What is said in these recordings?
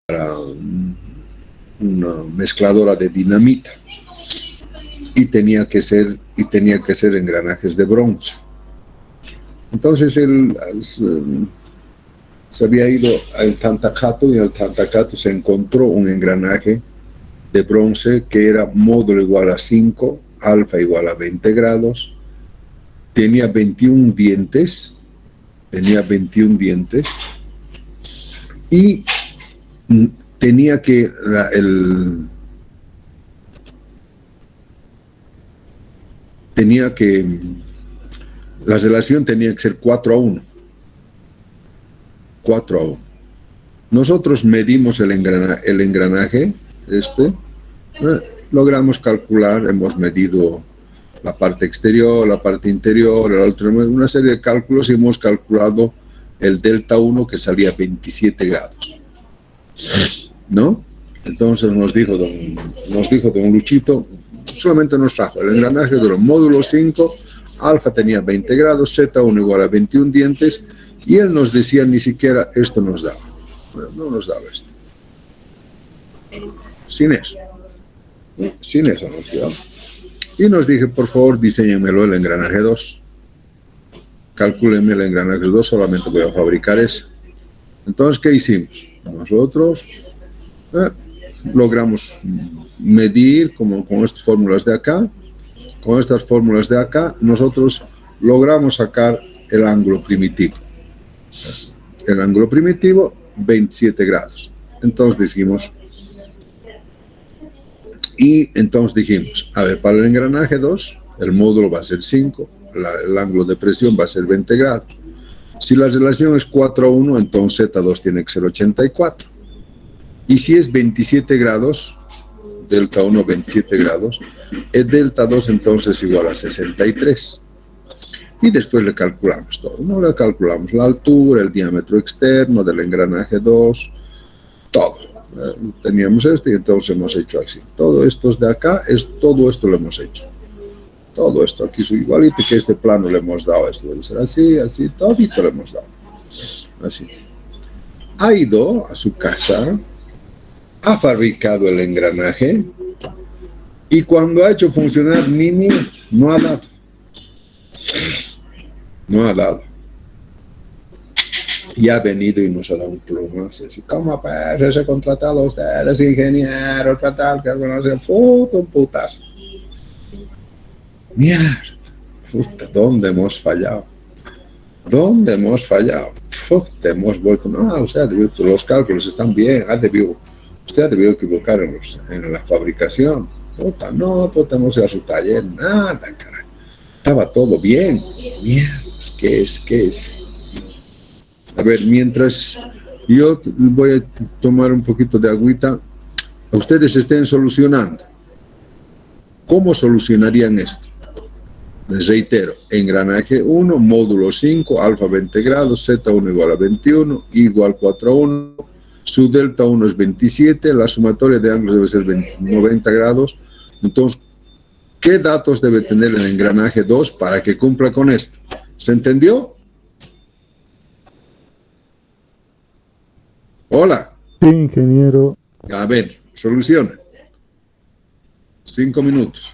una mezcladora de dinamita y tenía que ser engranajes de bronce. Entonces él se había ido al Tantacato y en el Tantacato se encontró un engranaje de bronce que era módulo igual a 5, alfa igual a 20 grados, tenía 21 dientes, tenía 21 dientes y tenía que tenía que la relación tenía que ser 4:1. 4:1. Nosotros medimos el engranaje, logramos calcular, hemos medido la parte exterior, la parte interior, una serie de cálculos y hemos calculado el delta 1 que salía 27 grados, ¿no? Entonces nos dijo don Luchito, solamente nos trajo el engranaje de los módulos 5, alfa tenía 20 grados, Z1 igual a 21 dientes, y él nos decía ni siquiera esto nos daba. No nos daba esto. Sin eso nos dio. Y nos dije, por favor, diseñenmelo el engranaje 2. Calcúlenme el engranaje 2, solamente voy a fabricar eso. Entonces, ¿qué hicimos? Nosotros logramos medir con estas fórmulas de acá. Con estas fórmulas de acá, nosotros logramos sacar el ángulo primitivo. El ángulo primitivo, 27 grados. Entonces dijimos, a ver, para el engranaje 2, el módulo va a ser 5, el ángulo de presión va a ser 20 grados. Si la relación es 4:1, entonces Z2 tiene que ser 84. Y si es 27 grados, delta 1, 27 grados, el delta 2 entonces igual a 63. Y después le calculamos todo, ¿no? Le calculamos la altura, el diámetro externo del engranaje 2, todo. Teníamos esto y entonces hemos hecho así. Todo esto de acá, todo esto lo hemos hecho. Todo esto aquí es igualito que este plano le hemos dado. Esto debe ser así, así, todito le hemos dado. Así. Ha ido a su casa, ha fabricado el engranaje y cuando ha hecho funcionar Mini, no ha dado. No ha dado. Y ha venido y nos ha dado un plumazo. Así, ¿cómo pues? Ese contratado a ustedes, ingeniero, tal, que algunos se puto un putazo. Mierda. Puta, ¿dónde hemos fallado? ¿Dónde hemos fallado? Te hemos vuelto. No, usted debió, los cálculos están bien. Usted ha debido equivocar en la fabricación. Puta, no, puta, no sea su taller, nada, caray. Estaba todo bien. Mierda, ¿qué es? A ver, mientras yo voy a tomar un poquito de agüita, ustedes estén solucionando. ¿Cómo solucionarían esto? Les reitero, engranaje 1, módulo 5, alfa 20 grados, Z1 igual a 21, igual 4:1, su delta 1 es 27, la sumatoria de ángulos debe ser 90 grados. Entonces, ¿qué datos debe tener el engranaje 2 para que cumpla con esto? ¿Se entendió? Hola. Sí, ingeniero. A ver, soluciona. 5 minutos.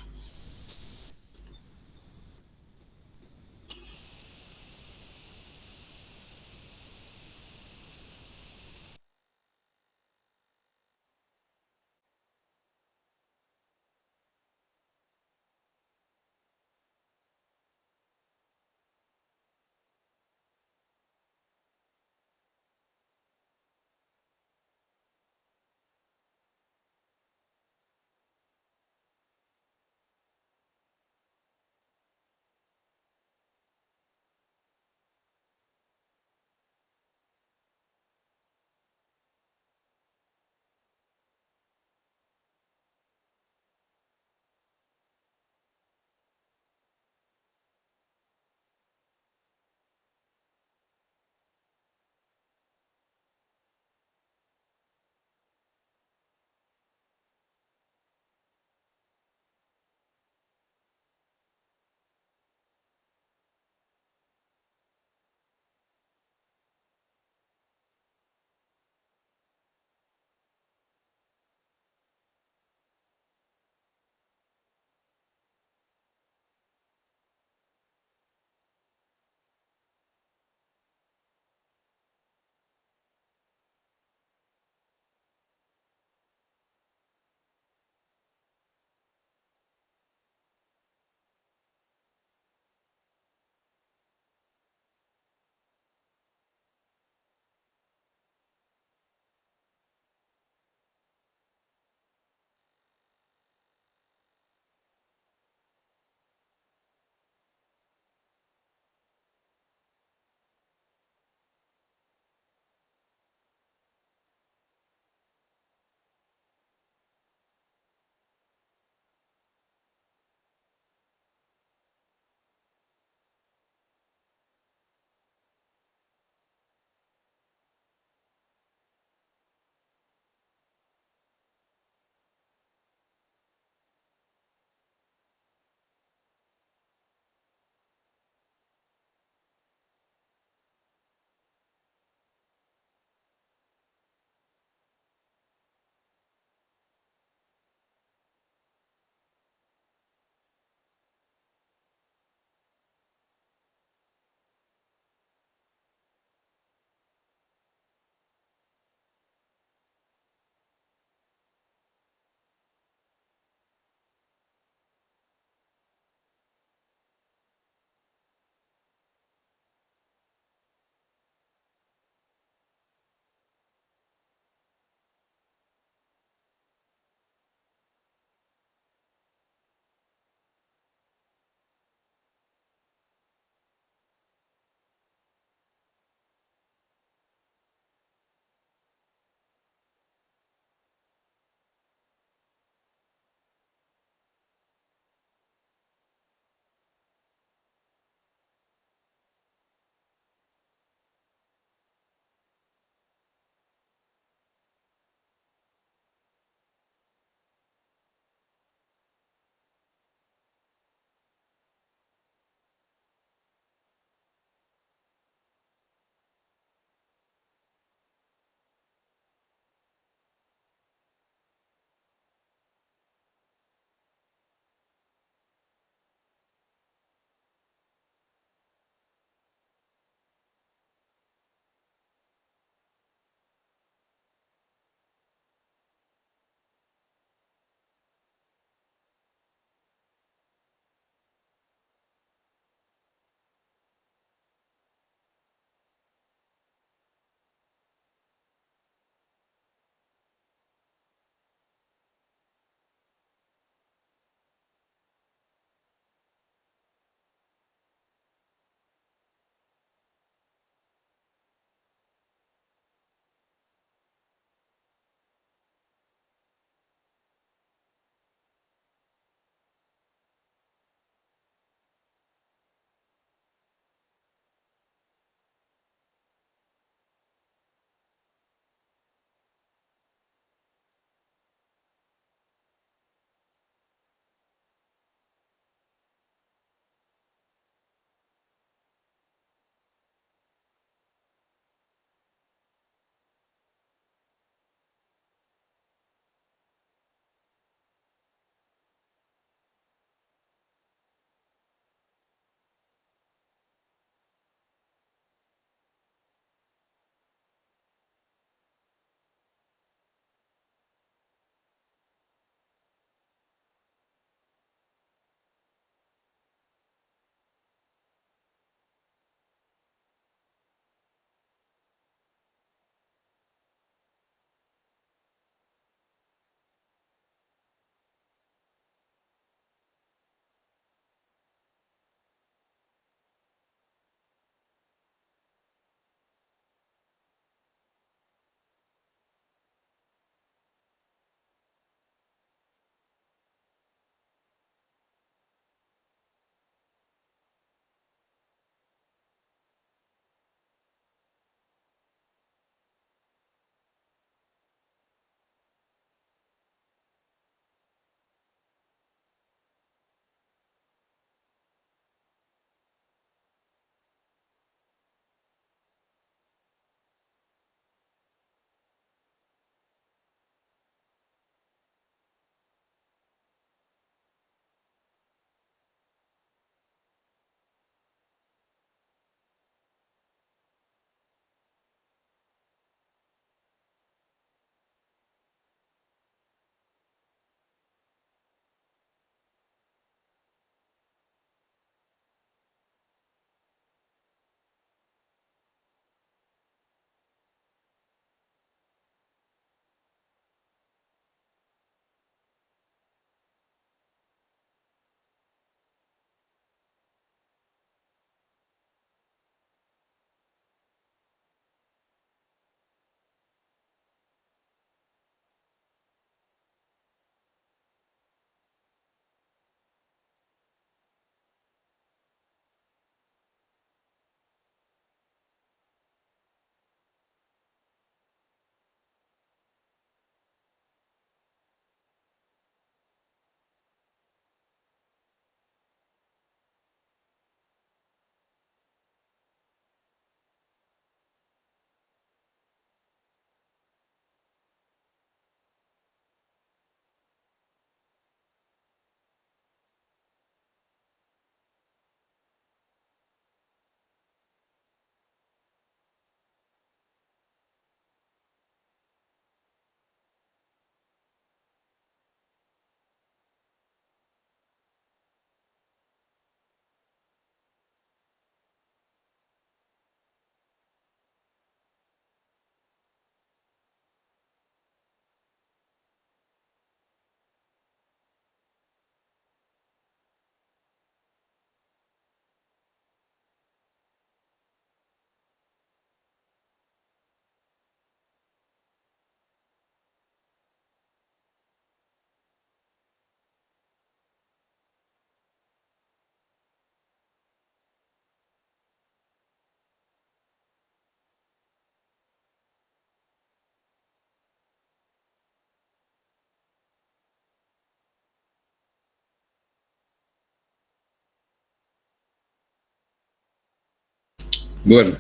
Bueno,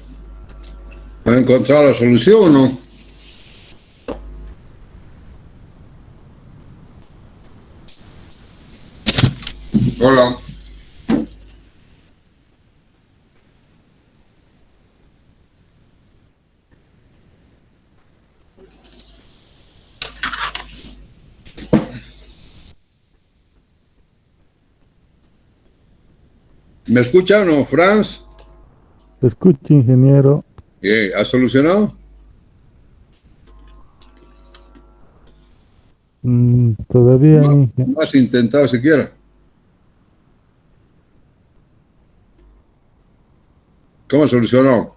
¿ha encontrado la solución o no? Hola. ¿Me escucha o no, Franz? Escuche, ingeniero. ¿Has solucionado? Todavía, No, no has intentado siquiera. ¿Cómo solucionó?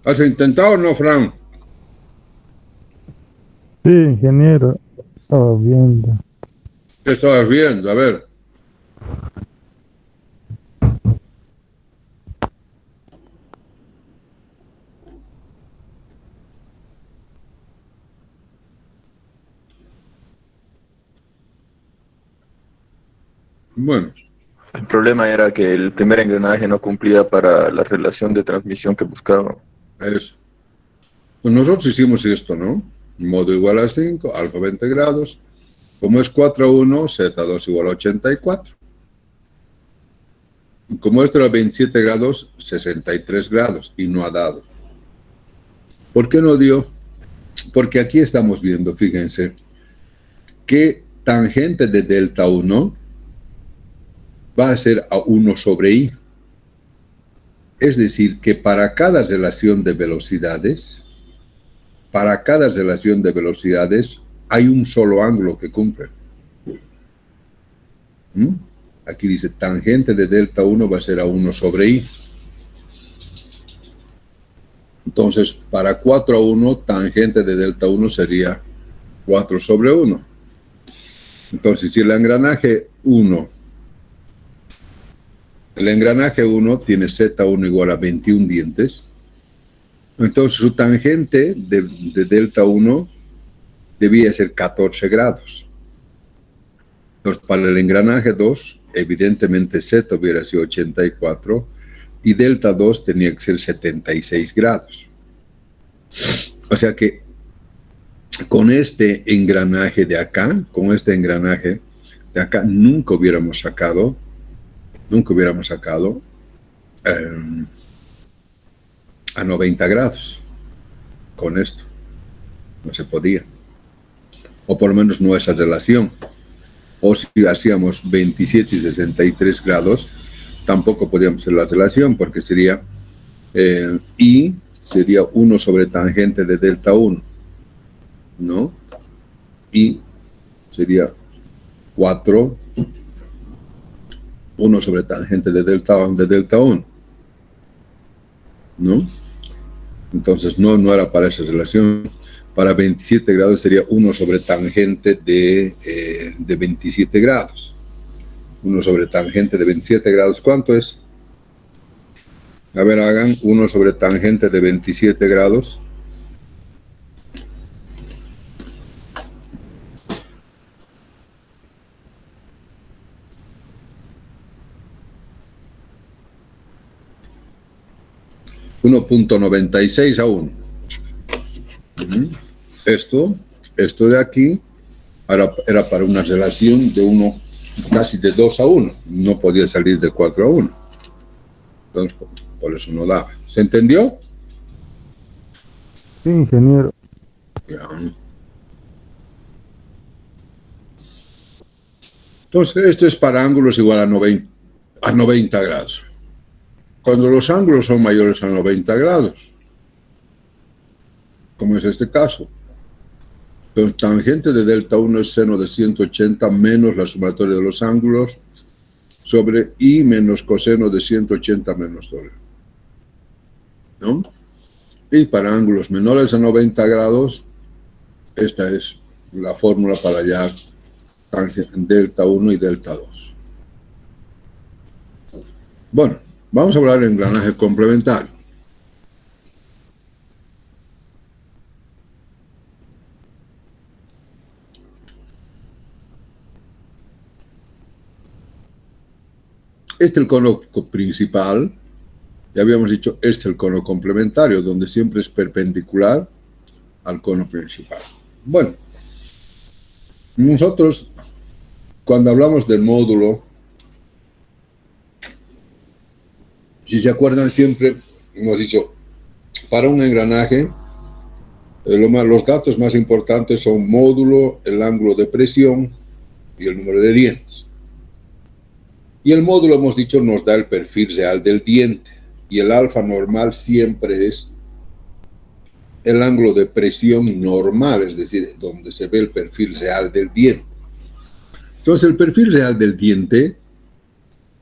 ¿Has intentado o no, Fran? sí, ingeniero. Estaba viendo. ¿Qué estabas viendo? A ver. Bueno, El problema era que el primer engranaje no cumplía para la relación de transmisión que buscaba. eso. Pues nosotros hicimos esto, ¿no? Modo igual a 5, alfa 20 grados. Como es 4 a 1, Z2 igual a 84. Como esto era 27 grados, 63 grados y no ha dado. ¿Por qué no dio? Porque aquí estamos viendo, fíjense, que tangente de delta 1 va a ser a 1 sobre i. Es decir, que para cada relación de velocidades, hay un solo ángulo que cumple. ¿Mm? Aquí dice tangente de delta 1 va a ser a 1 sobre i. Entonces, para 4 a 1, tangente de delta 1 sería 4 sobre 1. Entonces, si el engranaje 1 tiene Z1 igual a 21 dientes, entonces su tangente de delta 1 debía ser 14 grados. Entonces, para el engranaje 2, evidentemente Z hubiera sido 84 y delta 2 tenía que ser 76 grados. O sea que con este engranaje de acá, nunca hubiéramos sacado eh, a 90 grados con esto. No se podía. O por lo menos no esa relación. O si hacíamos 27 y 63 grados, tampoco podíamos hacer la relación porque sería I sería 1 sobre tangente de delta 1, ¿no? Y sería 4, 1 sobre tangente de delta 1, ¿no? Entonces no era para esa relación. Para 27 grados sería 1 sobre tangente de 27 grados. 1 sobre tangente de 27 grados, ¿cuánto es? A ver, hagan 1 sobre tangente de 27 grados. .96 a 1. Esto de aquí era para una relación de casi de 2 a 1. No podía salir de 4 a 1. Entonces, por eso no daba. ¿Se entendió? sí, ingeniero. Ya. Entonces, esto es para ángulos igual a 90 grados. Cuando los ángulos son mayores a 90 grados, como es este caso, entonces tangente de delta 1 es seno de 180 menos la sumatoria de los ángulos sobre i menos coseno de 180 menos doble. ¿No? Y para ángulos menores a 90 grados, esta es la fórmula para hallar delta 1 y delta 2. Bueno, vamos a hablar de engranaje complementario. Este es el cono principal. Ya habíamos dicho, este es el cono complementario, donde siempre es perpendicular al cono principal. Bueno, nosotros, cuando hablamos del módulo, si se acuerdan, siempre hemos dicho, para un engranaje, los datos más importantes son módulo, el ángulo de presión y el número de dientes. Y el módulo, hemos dicho, nos da el perfil real del diente. Y el alfa normal siempre es el ángulo de presión normal, es decir, donde se ve el perfil real del diente. Entonces, el perfil real del diente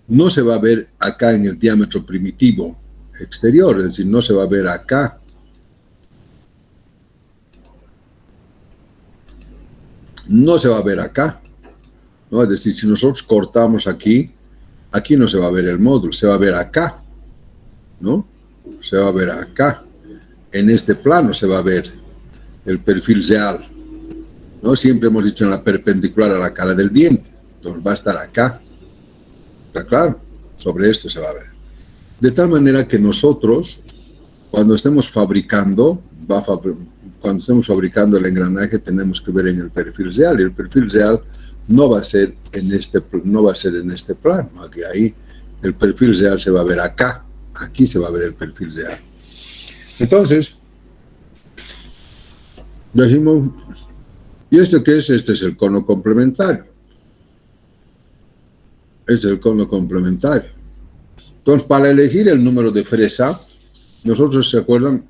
no se va a ver acá en el diámetro primitivo exterior, es decir, no se va a ver acá. No se va a ver acá, ¿no? Es decir, si nosotros cortamos aquí, aquí no se va a ver el módulo, se va a ver acá, ¿no? Se va a ver acá. En este plano se va a ver el perfil real, ¿no? Siempre hemos dicho en la perpendicular a la cara del diente, entonces va a estar acá. ¿Está claro? Sobre esto se va a ver. De tal manera que nosotros, cuando estemos fabricando, cuando estemos fabricando el engranaje, tenemos que ver en el perfil real, y el perfil real no va a ser en este plano. Aquí, ahí, el perfil real se va a ver acá. Aquí se va a ver el perfil real. Entonces, decimos, ¿y esto qué es? Este es el cono complementario. Este es el cono complementario. Entonces, para elegir el número de fresa, nosotros, ¿se acuerdan?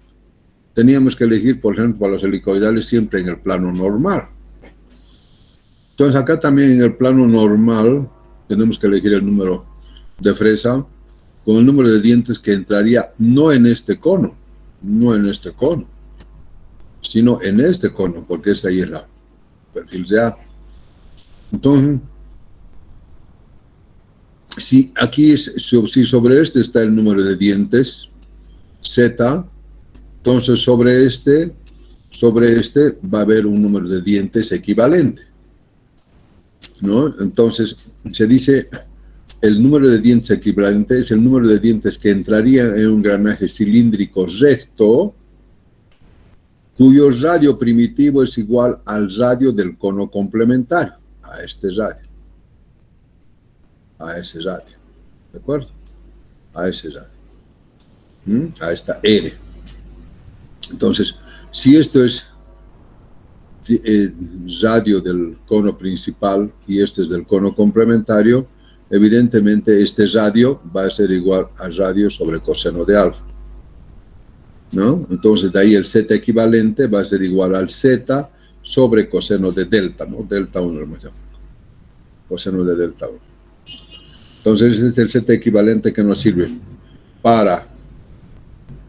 Teníamos que elegir, por ejemplo, para los helicoidales siempre en el plano normal. Entonces, acá también en el plano normal tenemos que elegir el número de fresa con el número de dientes que entraría no en este cono, sino en este cono, porque esta ahí es la perfil real. Entonces, si sobre este está el número de dientes, Z, entonces sobre este va a haber un número de dientes equivalente, ¿no? Entonces, se dice, el número de dientes equivalente es el número de dientes que entraría en un engranaje cilíndrico recto, cuyo radio primitivo es igual al radio del cono complementario, a este radio. A ese radio, ¿de acuerdo? A ese radio, a esta R. Entonces, si esto es radio del cono principal y este es del cono complementario, evidentemente este radio va a ser igual al radio sobre coseno de alfa, ¿no? Entonces, de ahí el Z equivalente va a ser igual al Z sobre coseno de delta, ¿no? Delta 1, coseno de delta 1. Entonces, este es el Z equivalente que nos sirve para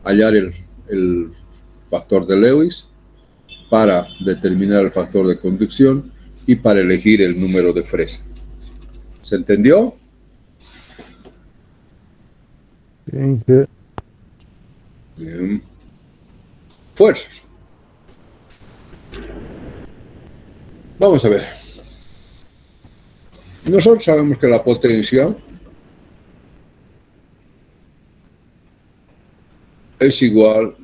hallar el factor de Lewis, para determinar el factor de conducción y para elegir el número de fresa. ¿Se entendió? Bien, Bien. Fuerzas. Vamos a ver. Nosotros sabemos que la potencia es igual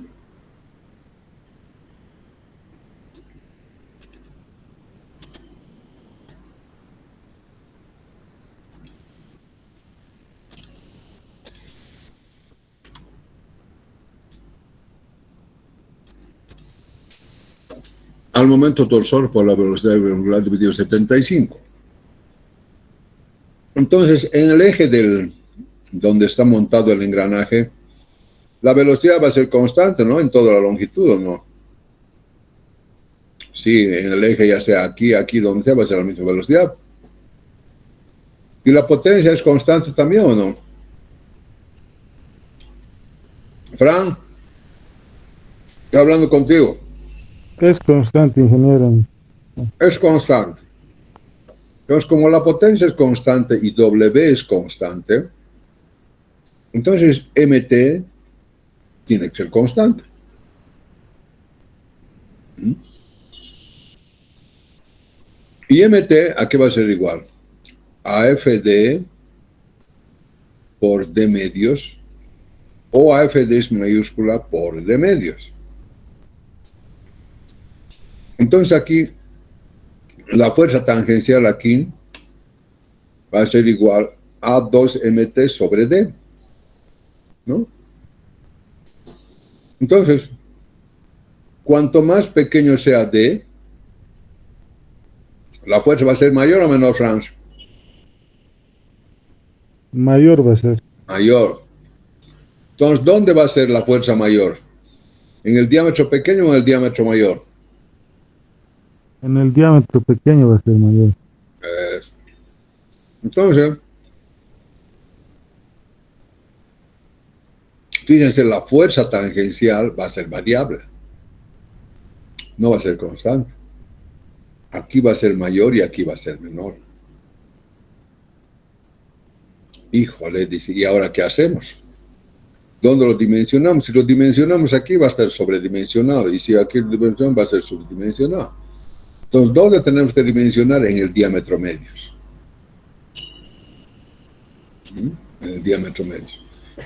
al momento torsor por la velocidad angular dividido 75. Entonces, en el eje donde está montado el engranaje, la velocidad va a ser constante, ¿no? En toda la longitud, ¿o no? Sí, en el eje, ya sea aquí, donde sea, va a ser la misma velocidad. ¿Y la potencia es constante también, o no? Fran, estoy hablando contigo. es constante, ingeniero. Es constante. Entonces, como la potencia es constante y W es constante, entonces MT tiene que ser constante. Y MT, ¿a qué va a ser igual? A FD por D medios o a Fd mayúscula por D medios. Entonces aquí la fuerza tangencial aquí va a ser igual a 2mt sobre D, ¿no? Entonces, cuanto más pequeño sea D, la fuerza va a ser mayor o menor, Franz. Mayor va a ser. Mayor. Entonces, ¿dónde va a ser la fuerza mayor? ¿En el diámetro pequeño o en el diámetro mayor? En el diámetro pequeño va a ser mayor. Entonces, fíjense, la fuerza tangencial va a ser variable. No va a ser constante. Aquí va a ser mayor y aquí va a ser menor. Híjole, dice, ¿y ahora qué hacemos? ¿Dónde lo dimensionamos? Si lo dimensionamos aquí va a estar sobredimensionado y si aquí lo dimensionamos va a ser subdimensionado. Entonces, ¿dónde tenemos que dimensionar? En el diámetro medios. En el diámetro medios.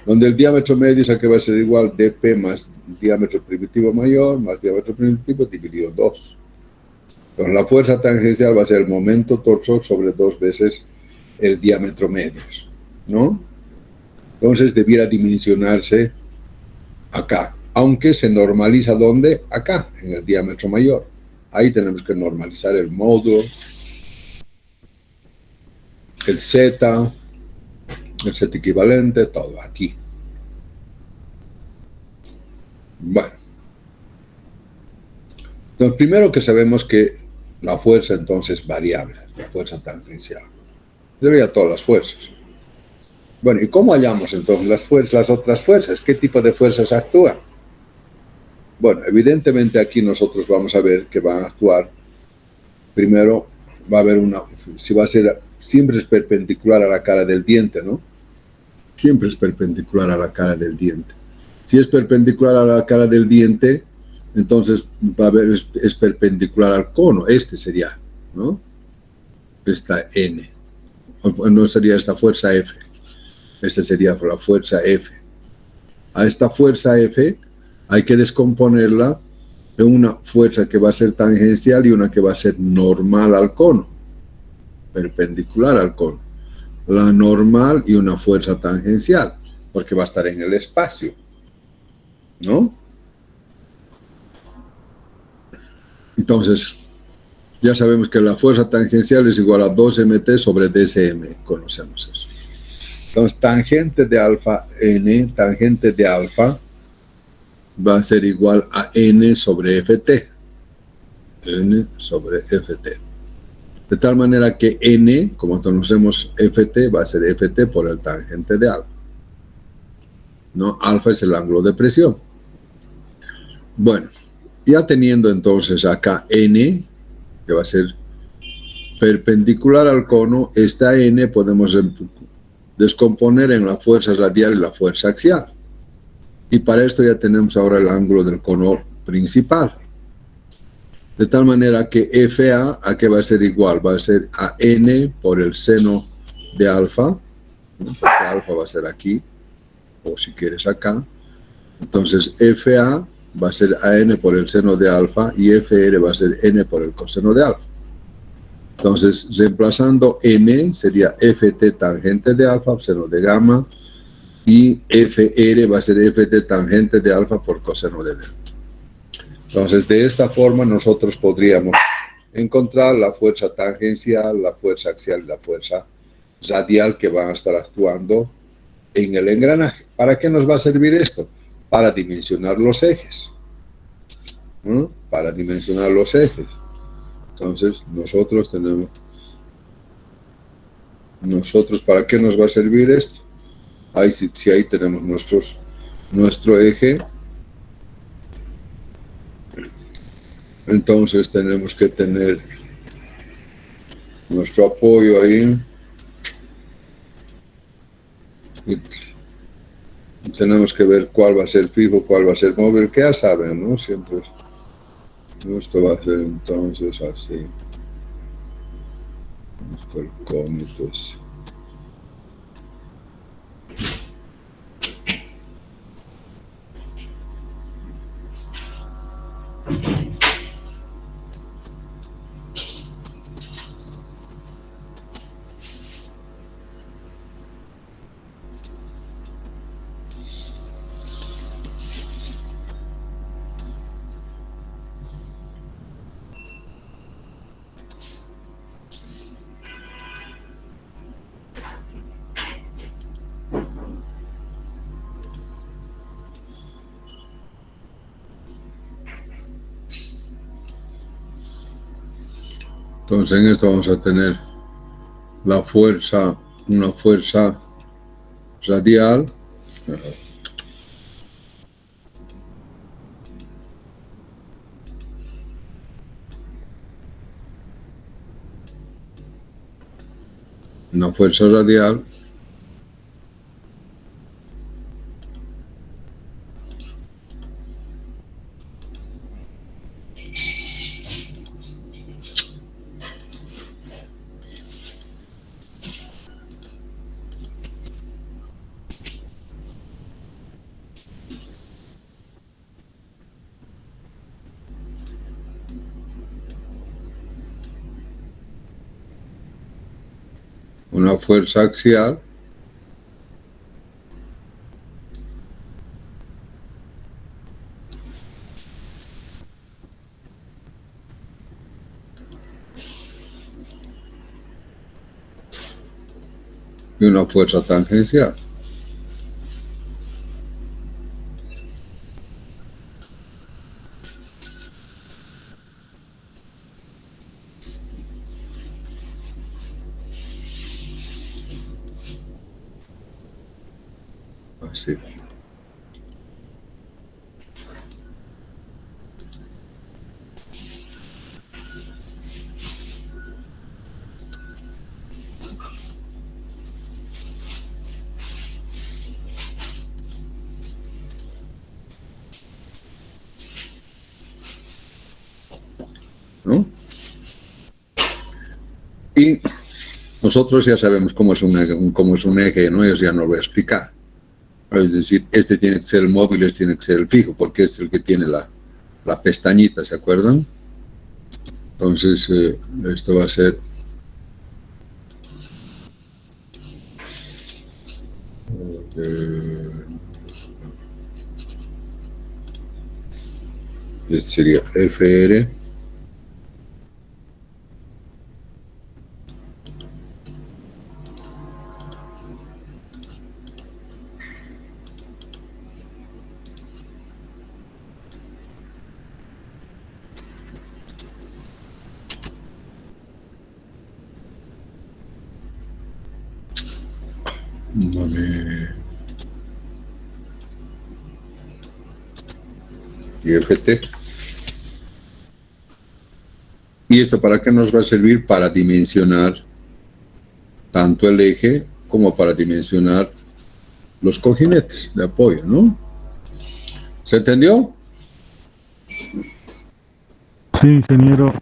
Donde el diámetro medio es a que va a ser igual dp más diámetro primitivo mayor más diámetro primitivo dividido 2. Entonces, la fuerza tangencial va a ser el momento torsor sobre 2 veces el diámetro medios, ¿no? Entonces, debiera dimensionarse acá, aunque se normaliza ¿dónde? Acá, en el diámetro mayor. Ahí tenemos que normalizar el módulo, el z equivalente, todo aquí. Bueno. Entonces, primero que sabemos que la fuerza entonces es variable, la fuerza tangencial. Sería todas las fuerzas. Bueno, ¿y cómo hallamos entonces las otras fuerzas? ¿Qué tipo de fuerzas actúan? Bueno, evidentemente aquí nosotros vamos a ver que van a actuar. Primero va a haber si va a ser, siempre es perpendicular a la cara del diente, ¿no? Siempre es perpendicular a la cara del diente. Si es perpendicular a la cara del diente, entonces va a haber, es perpendicular al cono. Este sería, ¿no? Esta N. No sería esta fuerza F. Esta sería la fuerza F. A esta fuerza F hay que descomponerla en una fuerza que va a ser tangencial y una que va a ser normal al cono, perpendicular al cono. La normal y una fuerza tangencial, porque va a estar en el espacio, ¿no? Entonces, ya sabemos que la fuerza tangencial es igual a 2mt sobre dcm, conocemos eso. Entonces, tangente de alfa n, tangente de alfa, va a ser igual a n sobre ft. N sobre ft. De tal manera que n, como conocemos ft, va a ser ft por el tangente de alfa. ¿No? Alfa es el ángulo de presión. Bueno, ya teniendo entonces acá n, que va a ser perpendicular al cono, esta n podemos descomponer en la fuerza radial y la fuerza axial. Y para esto ya tenemos ahora el ángulo del cono principal. De tal manera que FA, ¿a qué va a ser igual? Va a ser a n por el seno de alfa, ¿no? Porque alfa va a ser aquí, o si quieres acá. Entonces FA va a ser a n por el seno de alfa y FR va a ser n por el coseno de alfa. Entonces, reemplazando n sería ft tangente de alfa, seno de gamma, y FR va a ser ft tangente de alfa por coseno de delta. Entonces, de esta forma nosotros podríamos encontrar la fuerza tangencial, la fuerza axial y la fuerza radial que van a estar actuando en el engranaje. ¿Para qué nos va a servir esto? Para dimensionar los ejes. ¿No? Para dimensionar los ejes. Entonces, nosotros, ¿para qué nos va a servir esto? Ahí, si ahí tenemos nuestro eje, entonces tenemos que tener nuestro apoyo ahí. Y tenemos que ver cuál va a ser fijo, cuál va a ser móvil, que ya saben, ¿no? Siempre esto va a ser entonces así. Esto el cómito es Entonces en esto vamos a tener la fuerza, una fuerza radial, una fuerza radial una fuerza axial y una fuerza tangencial. Así. ¿No? Y nosotros ya sabemos cómo es un eje, ¿no? Eso ya no lo voy a explicar. Es decir, este tiene que ser el móvil, este tiene que ser el fijo, porque es el que tiene la pestañita, ¿se acuerdan? Entonces, esto va a ser este sería FR y FT. ¿Y esto para qué nos va a servir? Para dimensionar tanto el eje como para dimensionar los cojinetes de apoyo, ¿no? ¿Se entendió? Sí, ingeniero.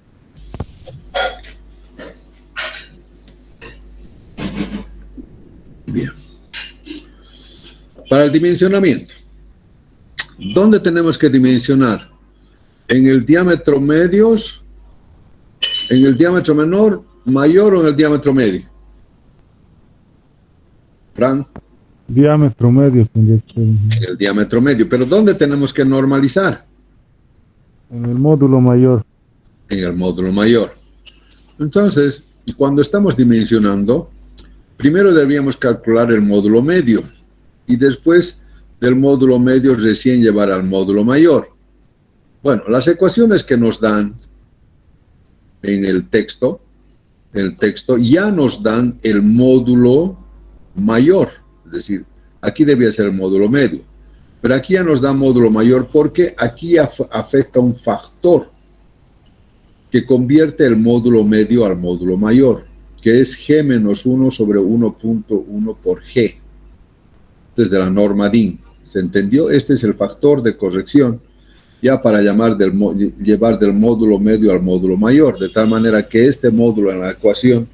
Bien. Para el dimensionamiento, ¿dónde tenemos que dimensionar? ¿En el diámetro medios? ¿En el diámetro menor, mayor o en el diámetro medio? Fran. Diámetro medio. En el diámetro medio. ¿Pero dónde tenemos que normalizar? En el módulo mayor. En el módulo mayor. Entonces, cuando estamos dimensionando, primero deberíamos calcular el módulo medio y después del módulo medio recién llevar al módulo mayor. Bueno, las ecuaciones que nos dan en el texto ya nos dan el módulo mayor, es decir, aquí debía ser el módulo medio, pero aquí ya nos da módulo mayor porque aquí afecta un factor que convierte el módulo medio al módulo mayor, que es G menos 1 sobre 1.1 por G, desde la norma DIN. ¿Se entendió? Este es el factor de corrección ya para llevar del módulo medio al módulo mayor, de tal manera que este módulo en la ecuación,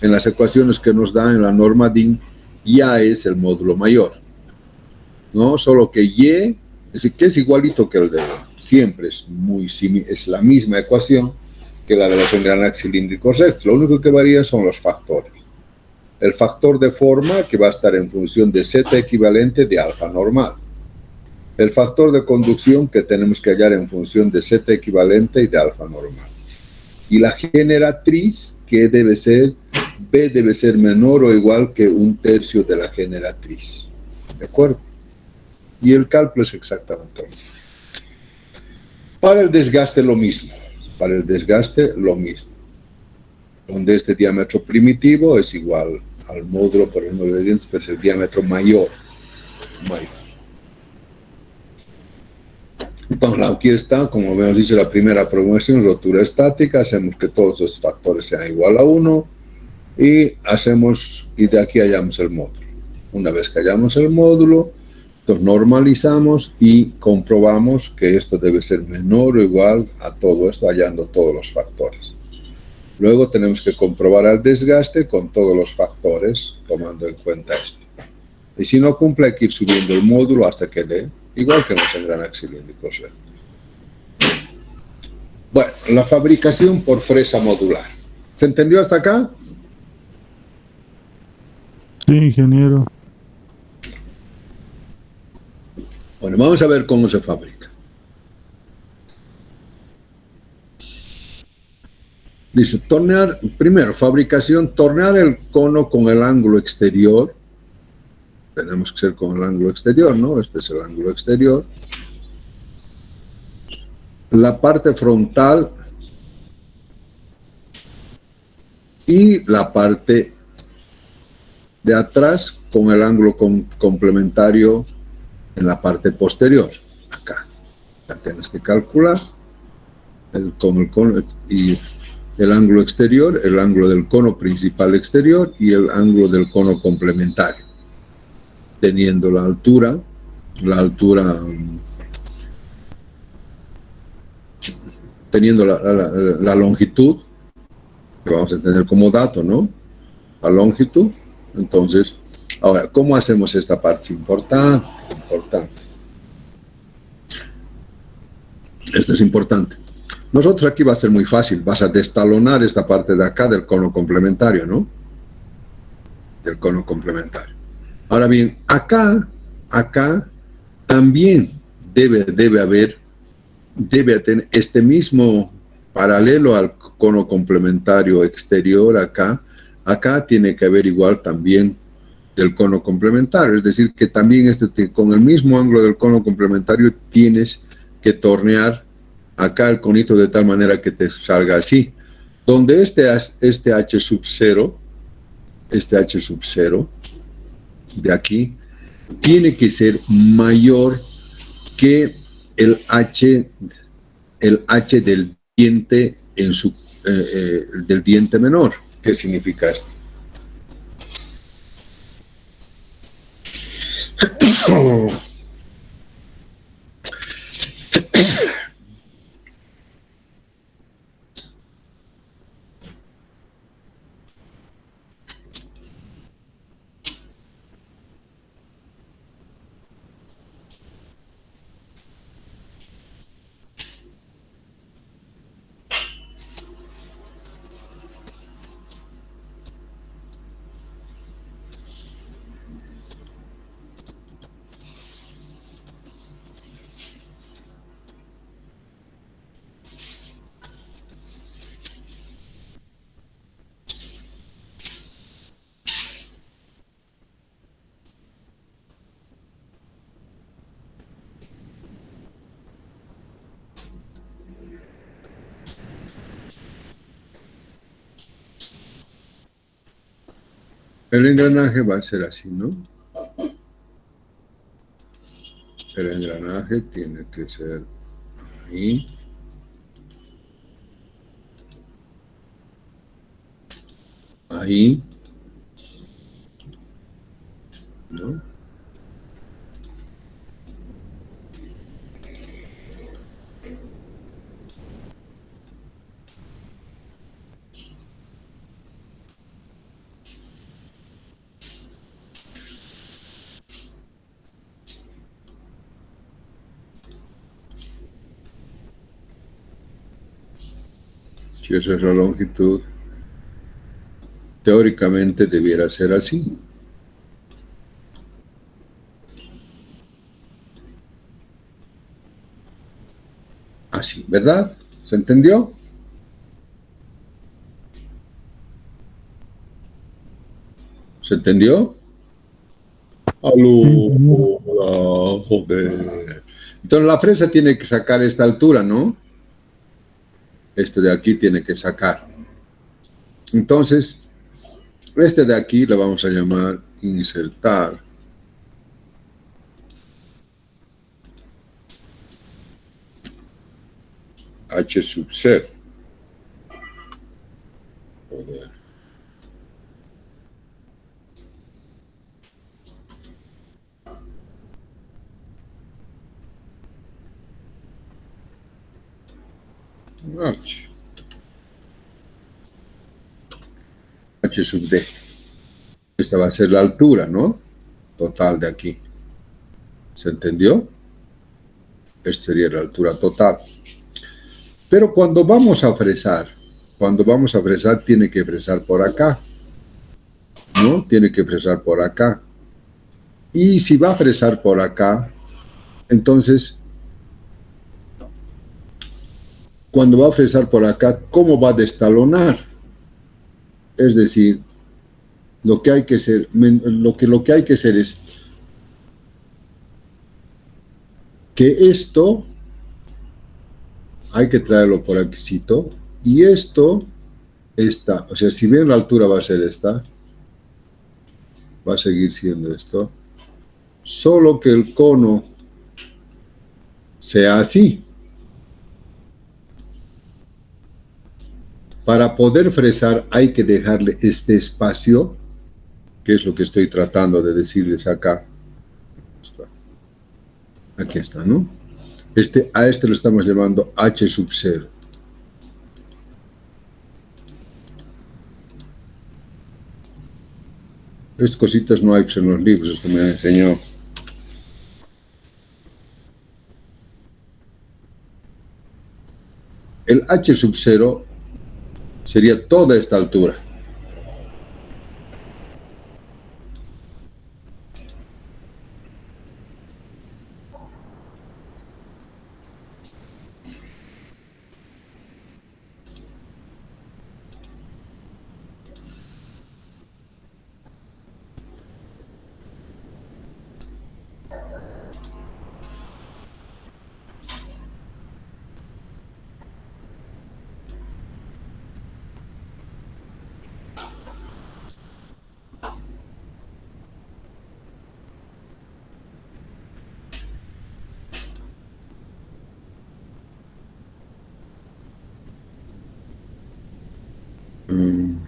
en las ecuaciones que nos dan en la norma DIN, ya es el módulo mayor, ¿no? Solo que Y, que es igualito que el de siempre es la misma ecuación que la de los engranajes cilíndricos rectos. Lo único que varía son los factores. El factor de forma, que va a estar en función de Z equivalente de alfa normal. El factor de conducción, que tenemos que hallar en función de Z equivalente y de alfa normal. Y la generatriz, que debe ser, B debe ser menor o igual que 1/3 de la generatriz. ¿De acuerdo? Y el cálculo es exactamente lo mismo. Para el desgaste lo mismo. Para el desgaste lo mismo. Donde este diámetro primitivo es igual al módulo por el número de dientes, pero es el diámetro mayor. Entonces, aquí está, como hemos dicho, la primera programación, rotura estática. Hacemos que todos los factores sean igual a 1 y de aquí hallamos el módulo. Una vez que hallamos el módulo, entonces normalizamos y comprobamos que esto debe ser menor o igual a todo esto, hallando todos los factores. Luego tenemos que comprobar el desgaste con todos los factores, tomando en cuenta esto. Y si no cumple, hay que ir subiendo el módulo hasta que dé, igual que en los engranajes cilíndricos rectos. Bueno, la fabricación por fresa modular. ¿Se entendió hasta acá? Sí, ingeniero. Bueno, vamos a ver cómo se fabrica. Dice, primero, fabricación, tornear el cono con el ángulo exterior. Tenemos que ser con el ángulo exterior, ¿no? Este es el ángulo exterior. La parte frontal y la parte de atrás con el ángulo complementario en la parte posterior. Acá. Ya tienes que calcular con el cono y el ángulo exterior, el ángulo del cono principal exterior y el ángulo del cono complementario, teniendo la altura, teniendo la longitud, que vamos a tener como dato, ¿no? La longitud. Entonces, ahora, ¿cómo hacemos esta parte? Importante. Esto es importante. Nosotros aquí va a ser muy fácil, vas a destalonar esta parte de acá del cono complementario, ¿no? Del cono complementario. Ahora bien, acá también debe tener este mismo paralelo al cono complementario exterior acá tiene que haber igual también del cono complementario, es decir, que también con el mismo ángulo del cono complementario tienes que tornear acá el conito de tal manera que te salga así, donde este H sub 0 de aquí tiene que ser mayor que el H del diente del diente menor. ¿Qué significa esto? El engranaje va a ser así, ¿no? El engranaje tiene que ser ahí. Ahí. ¿No? Si esa es la longitud, teóricamente debiera ser así. Así, ¿verdad? ¿Se entendió? ¿Se entendió? Sí, Aló, ingeniero. hola, joder. Entonces la fresa tiene que sacar esta altura, ¿no? Este de aquí tiene que sacar. Entonces, este de aquí le vamos a llamar insertar H sub 0. Joder. H. H sub D. Esta va a ser la altura, ¿no? Total de aquí. ¿Se entendió? Esta sería la altura total. Pero cuando vamos a fresar, tiene que fresar por acá, ¿no? Tiene que fresar por acá. Y si va a fresar por acá, entonces, cuando va a fresar por acá, ¿cómo va a destalonar? Es decir, lo que hay que hacer, lo que hay que hacer es que esto hay que traerlo por aquí, y esto, esta, o sea, si bien la altura va a ser esta, va a seguir siendo esto, solo que el cono sea así. Para poder fresar hay que dejarle este espacio, que es lo que estoy tratando de decirles acá. Aquí está, ¿no? A este lo estamos llamando H sub 0. Estas cositas no hay en los libros, esto me enseñó. El H sub 0 sería toda esta altura. Mm.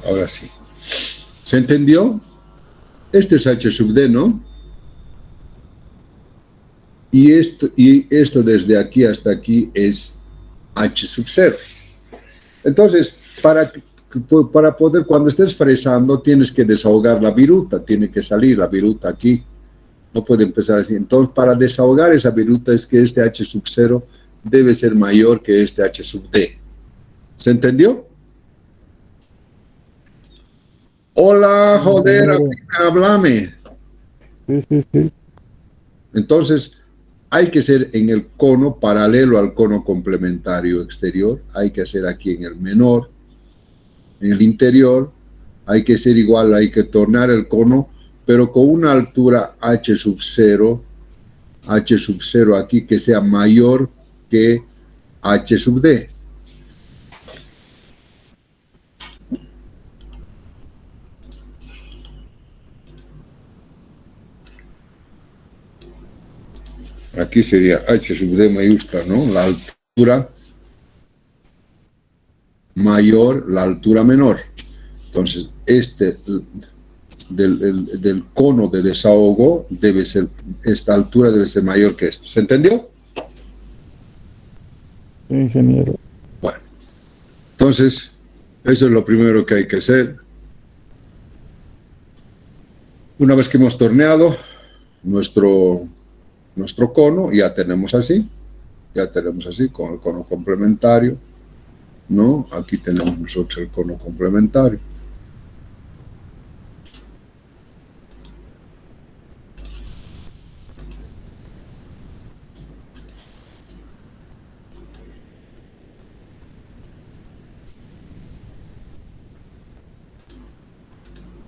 Ahora sí. ¿Se entendió? Este es H sub D, ¿no? Y esto desde aquí hasta aquí es H sub 0. Entonces, para poder, cuando estés fresando, tienes que desahogar la viruta, tiene que salir la viruta aquí. No puede empezar así. Entonces, para desahogar esa viruta es que este H sub 0 debe ser mayor que este H sub D. ¿Se entendió? Hola, Sí, joder, ingeniero. háblame. Sí, sí, sí. Entonces, hay que ser en el cono paralelo al cono complementario exterior. Hay que hacer aquí en el menor, en el interior. Hay que ser igual, hay que tornar el cono, pero con una altura H sub 0, H sub 0 aquí que sea mayor que H sub D. Aquí sería h sub d mayúscula, ¿no? La altura mayor, la altura menor. Entonces, del cono de desahogo debe ser, esta altura debe ser mayor que esta. ¿Se entendió? Sí, ingeniero. Bueno, entonces, eso es lo primero que hay que hacer. Una vez que hemos torneado nuestro cono, ya tenemos así con el cono complementario, ¿no? Aquí tenemos nosotros el cono complementario.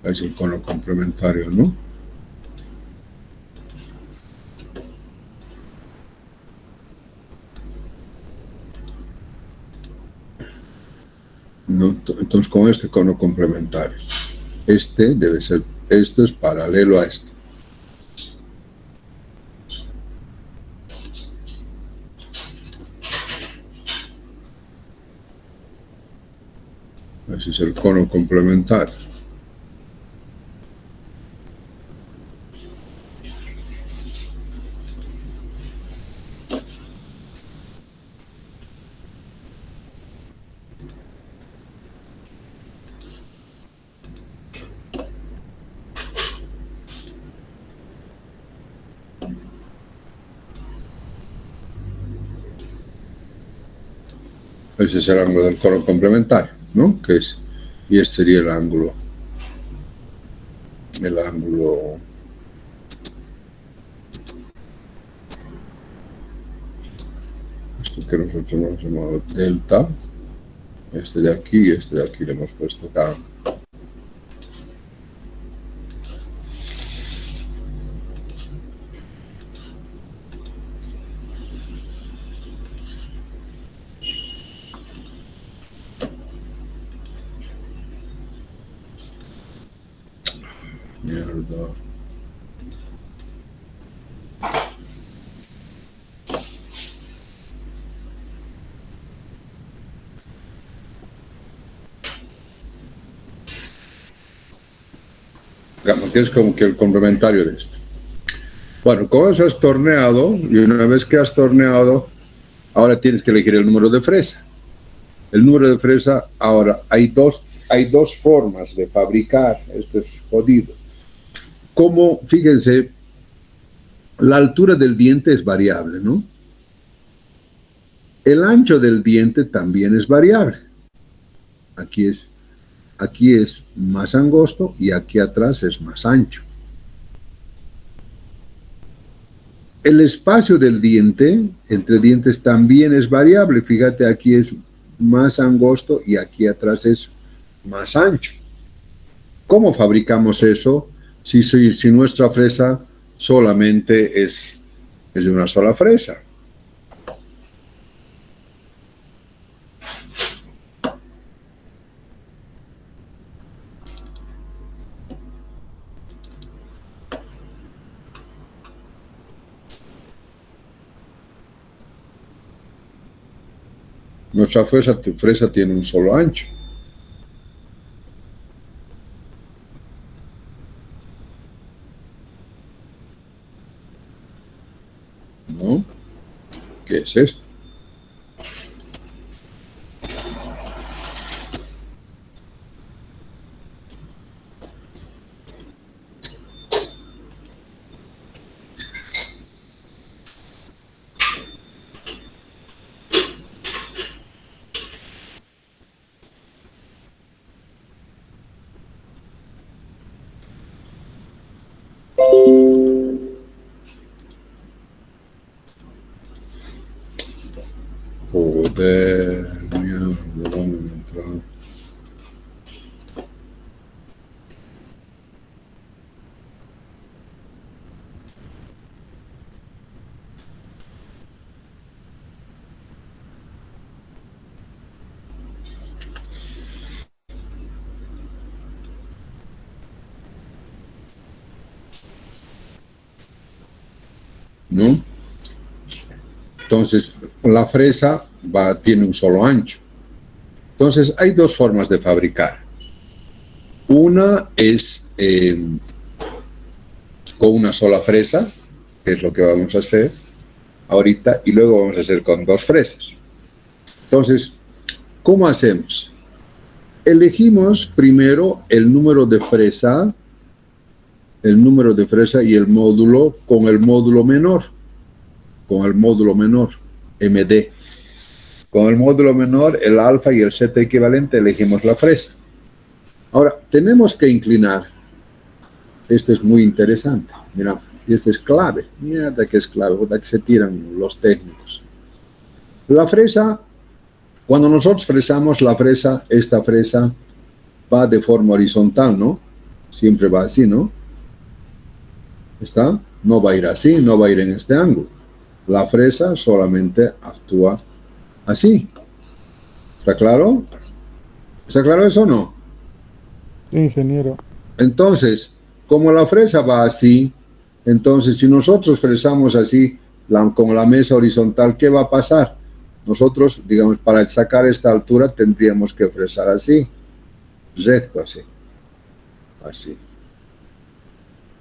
Es el cono complementario, ¿no? Entonces, con este cono complementario, esto es paralelo a este. Ese es el cono complementario. Ese es el ángulo del cono complementario, ¿no? Y este sería el ángulo. Esto que nosotros hemos llamado delta. Este de aquí y este de aquí le hemos puesto acá. Mierda. Digamos que es como que el complementario de esto. Bueno, con eso has torneado, y una vez que has torneado, ahora tienes que elegir el número de fresa. El número de fresa, ahora, hay dos formas de fabricar, esto es jodido. Como, fíjense, la altura del diente es variable, ¿no? El ancho del diente también es variable. Aquí es más angosto y aquí atrás es más ancho. El espacio del diente, entre dientes, también es variable. Fíjate, aquí es más angosto y aquí atrás es más ancho. ¿Cómo fabricamos eso si nuestra fresa solamente es de una sola fresa? Nuestra fresa tiene un solo ancho. ¿No? ¿Qué es esto? Joder, mierda, ¿dónde me entraron? ¿No? Entonces, la fresa tiene un solo ancho. Entonces, hay dos formas de fabricar. Una es con una sola fresa, que es lo que vamos a hacer ahorita, y luego vamos a hacer con dos fresas. Entonces, ¿cómo hacemos? Elegimos primero el número de fresa y el módulo con el módulo menor, MD. Con el módulo menor, el alfa y el zeta equivalente, elegimos la fresa. Ahora, tenemos que inclinar. Esto es muy interesante. Mira, esto es clave. Mierda que es clave, que se tiran los técnicos. La fresa, cuando nosotros fresamos la fresa, esta fresa va de forma horizontal, ¿no? Siempre va así, ¿no? ¿Está? No va a ir así, no va a ir en este ángulo. La fresa solamente actúa así. ¿Está claro? ¿Está claro eso o no? Sí, ingeniero. Entonces, como la fresa va así, entonces si nosotros fresamos así, con la mesa horizontal, ¿qué va a pasar? Nosotros, digamos, para sacar esta altura tendríamos que fresar así, recto así, así,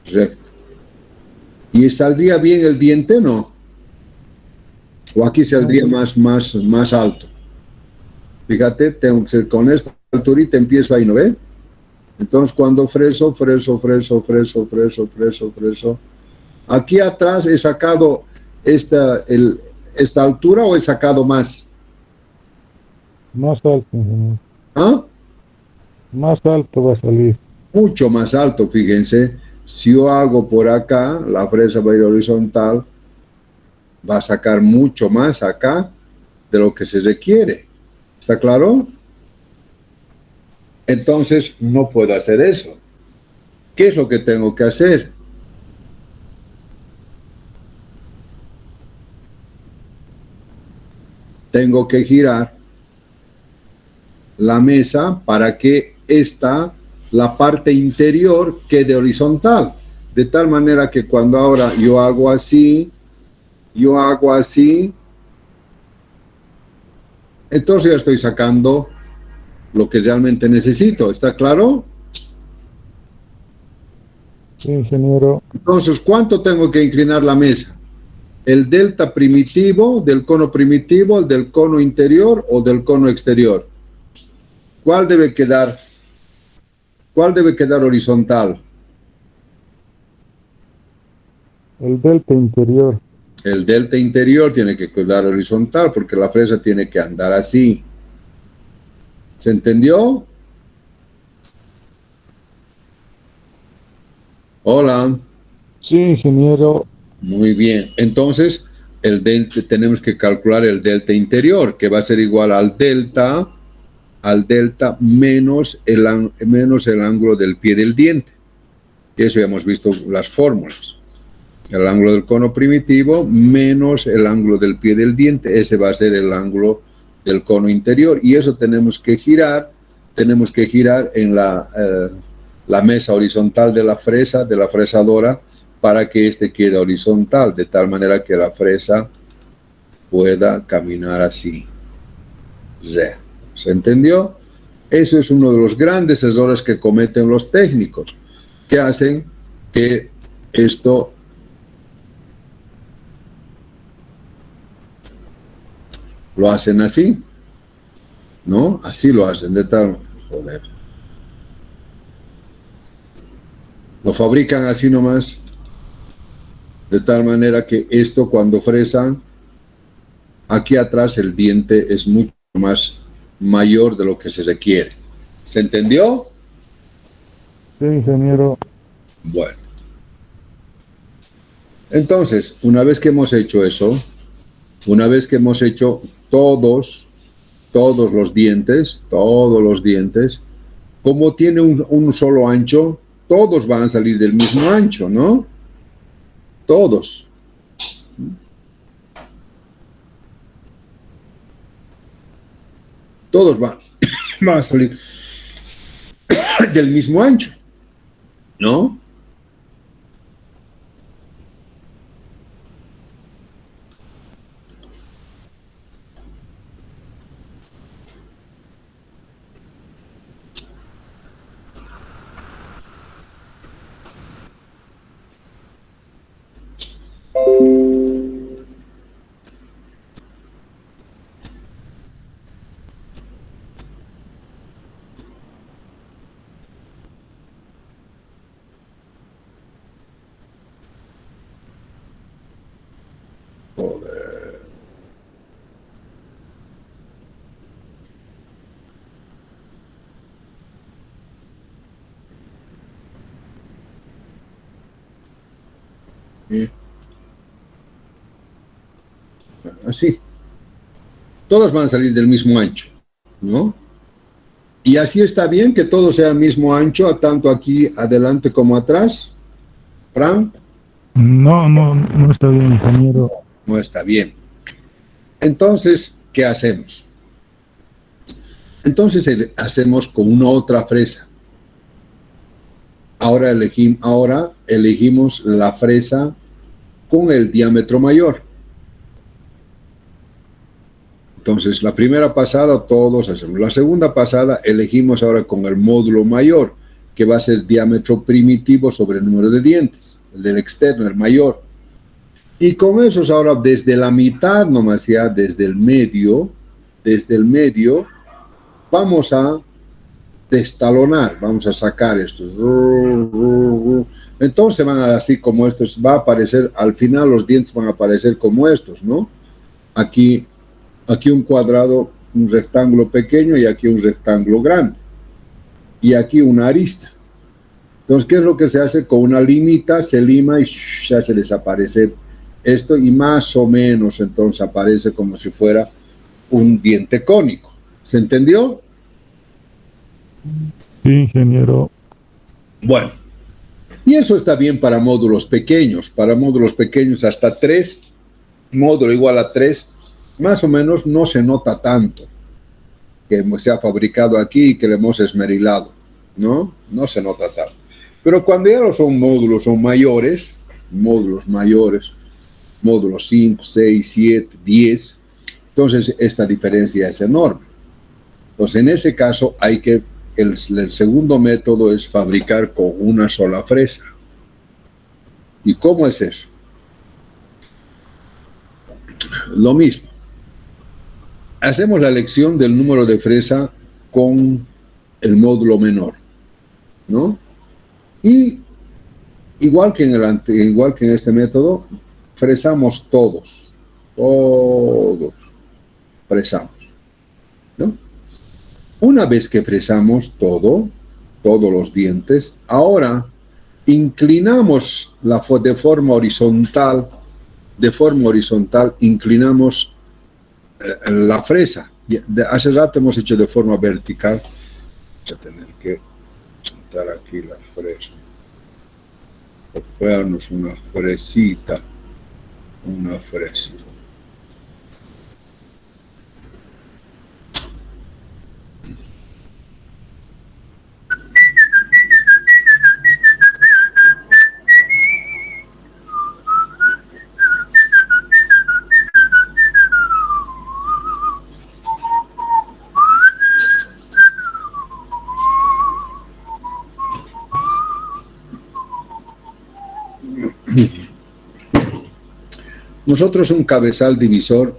recto. ¿Y saldría bien el diente, no? ¿O aquí saldría más alto? Fíjate, tengo que con esta alturita empiezo ahí, ¿no ve? Entonces cuando freso. Aquí atrás he sacado esta altura o he sacado más. Más alto, ingeniero. ¿Ah? Más alto va a salir. Mucho más alto, fíjense. Si yo hago por acá, la fresa va a ir horizontal, va a sacar mucho más acá de lo que se requiere. ¿Está claro? Entonces no puedo hacer eso. ¿Qué es lo que tengo que hacer? Tengo que girar la mesa para que la parte interior quede horizontal. De tal manera que cuando ahora yo hago así, entonces ya estoy sacando lo que realmente necesito. ¿Está claro? Sí, ingeniero. Entonces, ¿cuánto tengo que inclinar la mesa? ¿El delta primitivo del cono primitivo, el del cono interior o del cono exterior? ¿Cuál debe quedar horizontal? El delta interior. El delta interior tiene que quedar horizontal porque la fresa tiene que andar así. ¿Se entendió? Hola. Sí, ingeniero. Muy bien. Entonces, tenemos que calcular el delta interior, que va a ser igual al delta menos el ángulo del pie del diente. Eso ya hemos visto las fórmulas. El ángulo del cono primitivo menos el ángulo del pie del diente, ese va a ser el ángulo del cono interior, y eso tenemos que girar en la mesa horizontal de la fresadora, para que este quede horizontal, de tal manera que la fresa pueda caminar así. ¿Se entendió? Eso es uno de los grandes errores que cometen los técnicos, que hacen que esto lo hacen así, ¿no? Así lo hacen, de tal... Joder. Lo fabrican así nomás, de tal manera que esto, cuando fresan, aquí atrás el diente es mucho más mayor de lo que se requiere. ¿Se entendió? Sí, ingeniero. Bueno. Entonces, una vez que hemos hecho eso, una vez que hemos hecho todos los dientes, como tiene un solo ancho, todos van a salir del mismo ancho, ¿no? Todos. Todos van a salir del mismo ancho, ¿no? Joder. Así. Todas van a salir del mismo ancho, ¿no? Y así está bien que todo sea el mismo ancho, tanto aquí adelante como atrás. Fran. No está bien, ingeniero. No está bien. Entonces, ¿qué hacemos? Entonces hacemos con una otra fresa. Ahora elegimos la fresa con el diámetro mayor. Entonces, la primera pasada todos hacemos. La segunda pasada elegimos ahora con el módulo mayor, que va a ser diámetro primitivo sobre el número de dientes, el del externo, el mayor. Y con esos ahora desde la mitad, nomás ya desde el medio, vamos a destalonar, vamos a sacar estos. Entonces van a así como estos, va a aparecer, al final los dientes van a aparecer como estos, ¿no? Aquí un cuadrado, un rectángulo pequeño y aquí un rectángulo grande. Y aquí una arista. Entonces, ¿qué es lo que se hace? Con una limita se lima y se hace desaparecer esto y más o menos entonces aparece como si fuera un diente cónico. ¿Se entendió? Sí, ingeniero. Bueno, y eso está bien para módulos pequeños hasta 3, módulo igual a 3, más o menos no se nota tanto que se ha fabricado aquí y que le hemos esmerilado, ¿no? No se nota tanto. Pero cuando ya son módulos mayores, módulos 5, 6, 7, 10, entonces esta diferencia es enorme. Entonces en ese caso el segundo método es fabricar con una sola fresa. ¿Y cómo es eso? Lo mismo. Hacemos la elección del número de fresa con el módulo menor, ¿no? Y igual que en este método, fresamos todos, fresamos, ¿no? Una vez que fresamos todos los dientes, ahora inclinamos de forma horizontal, inclinamos la fresa. Hace rato hemos hecho de forma vertical. Vamos a tener que sentar aquí la fresa. Cogernos una fresa. Nosotros un cabezal divisor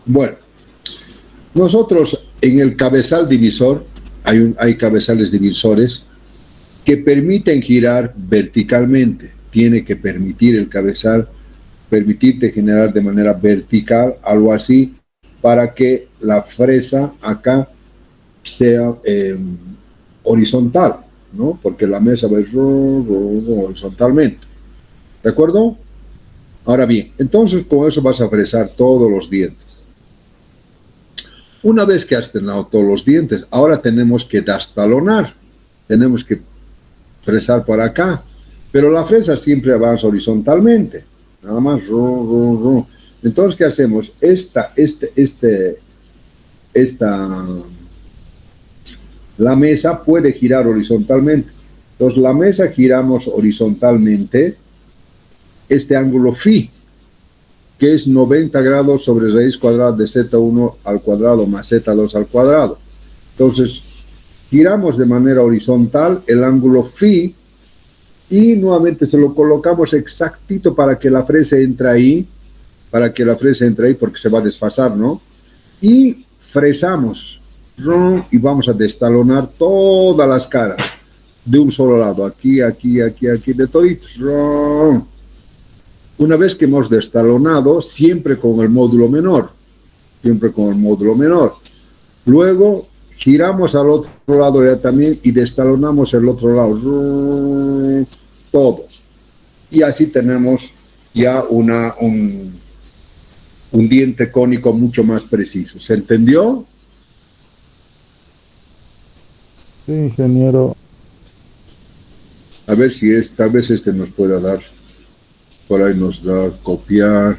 Bueno, nosotros en el cabezal divisor, hay cabezales divisores que permiten girar verticalmente. Tiene que permitir el cabezal, permitirte generar de manera vertical, algo así, para que la fresa acá sea horizontal, ¿no? Porque la mesa va a ir horizontalmente. ¿De acuerdo? Ahora bien, entonces con eso vas a fresar todos los dientes. Una vez que has terminado todos los dientes, ahora tenemos que destalonar. Tenemos que fresar por acá. Pero la fresa siempre avanza horizontalmente. Nada más. Entonces, ¿qué hacemos? La mesa puede girar horizontalmente. Entonces, la mesa giramos horizontalmente este ángulo phi, que es 90 grados sobre raíz cuadrada de z1 al cuadrado más z2 al cuadrado. Entonces, giramos de manera horizontal el ángulo phi y nuevamente se lo colocamos exactito para que la fresa entre ahí, porque se va a desfasar, ¿no? Y fresamos y vamos a destalonar todas las caras de un solo lado, aquí, de toditos. Una vez que hemos destalonado, siempre con el módulo menor, luego giramos al otro lado ya también y destalonamos el otro lado, todos. Y así tenemos ya un diente cónico mucho más preciso. ¿Se entendió? Sí, ingeniero. A ver si tal vez este nos pueda dar. Por ahí nos da copiar.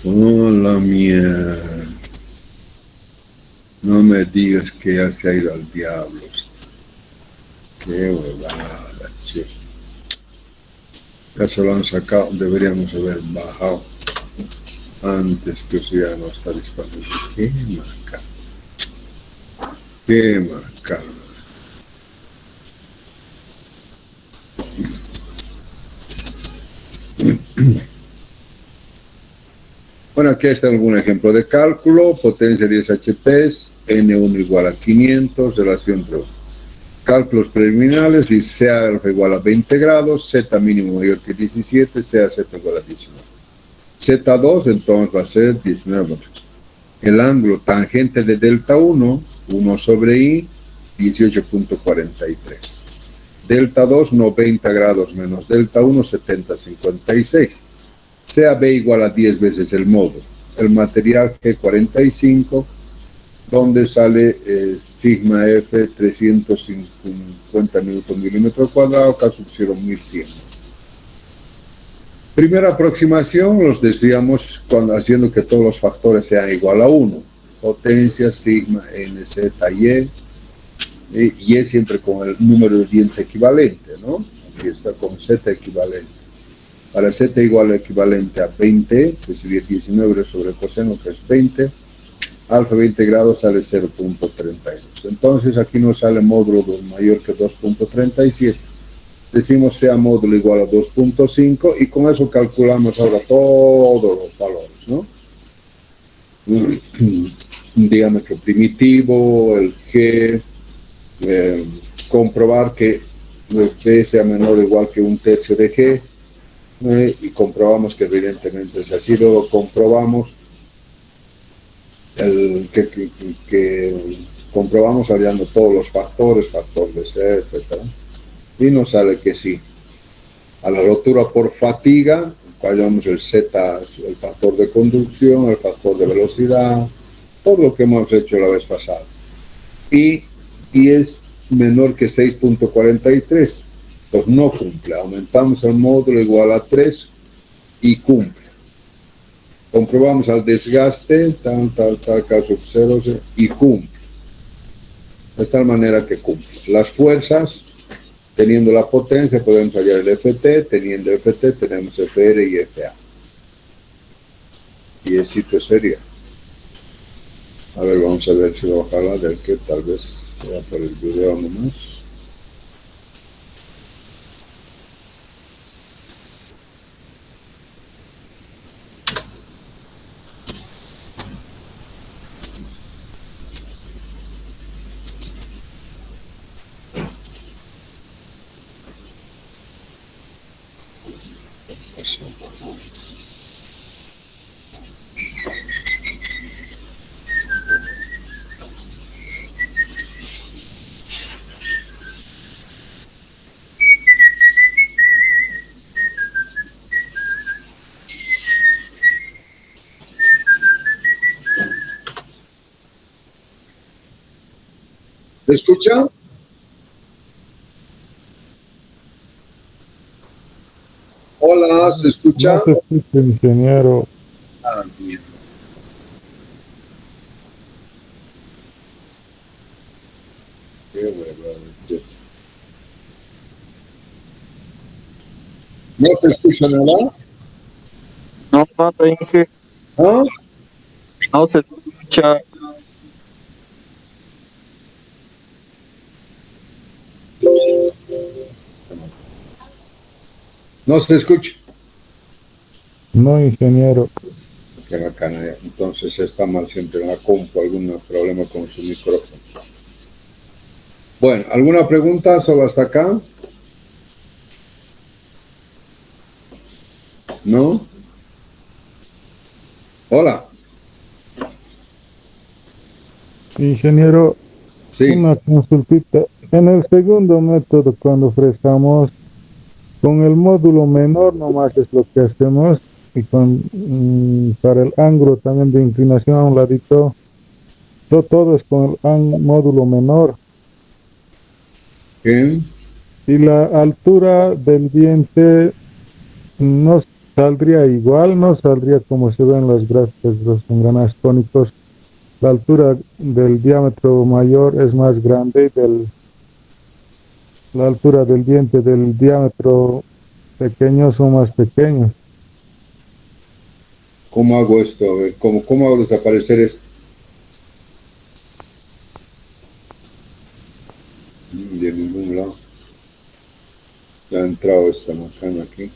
Oh, la mierda. No me digas que ya se ha ido al diablo. Qué huevada, che. Ya se lo han sacado, deberíamos haber bajado antes que eso ya no está disponible. Qué macabro. Qué macabro. Bueno, aquí está algún ejemplo de cálculo. Potencia 10 HP, N1 igual a 500, relación 3. Cálculos preliminares, y sea alfa igual a 20 grados, Z mínimo mayor que 17, sea Z igual a 19. Z2 entonces va a ser 19. El ángulo tangente de delta 1, 1 sobre I, 18.43. Delta 2, 90 grados menos delta 1, 70.56. Sea B igual a 10 veces el módulo. El material G45, donde sale sigma F 350 newton milímetro cuadrado, caso 1100. Primera aproximación, los decíamos haciendo que todos los factores sean igual a 1. Potencia, sigma, n, z, y es siempre con el número de dientes equivalente, ¿no? Aquí está con z equivalente. Para z igual o equivalente a 20, que sería 19 sobre coseno, que es 20, alfa 20 grados sale 0.32. Entonces aquí nos sale módulo mayor que 2.37. Decimos sea módulo igual a 2.5 y con eso calculamos ahora todos los valores, ¿no? Diámetro primitivo, el G, comprobar que el P sea menor o igual que 1/3 de G, y comprobamos que evidentemente es así. Luego comprobamos que comprobamos hallando todos los factores, factor de C, etcétera, y nos sale que sí. A la rotura por fatiga, hallamos el Z, el factor de conducción, el factor de velocidad, todo lo que hemos hecho la vez pasada. Y es menor que 6.43, pues no cumple. Aumentamos el módulo igual a 3 y cumple. Comprobamos al desgaste, tal, caso 0, y cumple. De tal manera que cumple. Las fuerzas, teniendo la potencia, podemos hallar el FT, teniendo FT, tenemos FR y FA. Y el sitio sería. A ver, vamos a ver si lo ojalá del que tal vez sea por el video nomás. ¿Me escucha? Hola, ¿se escucha? No se escucha, ingeniero. Ah, bien. Qué huevada. ¿No se escucha nada? No, no, Inge, ¿Ah? no se escucha. ¿No se escucha? No, ingeniero. Qué bacana. Entonces está mal siempre en la compu, algún problema con su micrófono. Bueno, ¿alguna pregunta solo hasta acá? ¿No? Hola. Ingeniero, Sí. una consultita. En el segundo método, cuando fresamos con el módulo menor, nomás es lo que hacemos. Y para el ángulo también de inclinación a un ladito, todo es con el módulo menor. Bien. Y la altura del diente no saldría igual, no saldría como se ve en las gráficas de los engranajes cónicos. La altura del diámetro mayor es más grande y la altura del diente del diámetro pequeño son más pequeños. ¿Cómo hago esto? A ver, ¿cómo hago desaparecer esto? De ningún lado. Ya ha entrado esta macana aquí.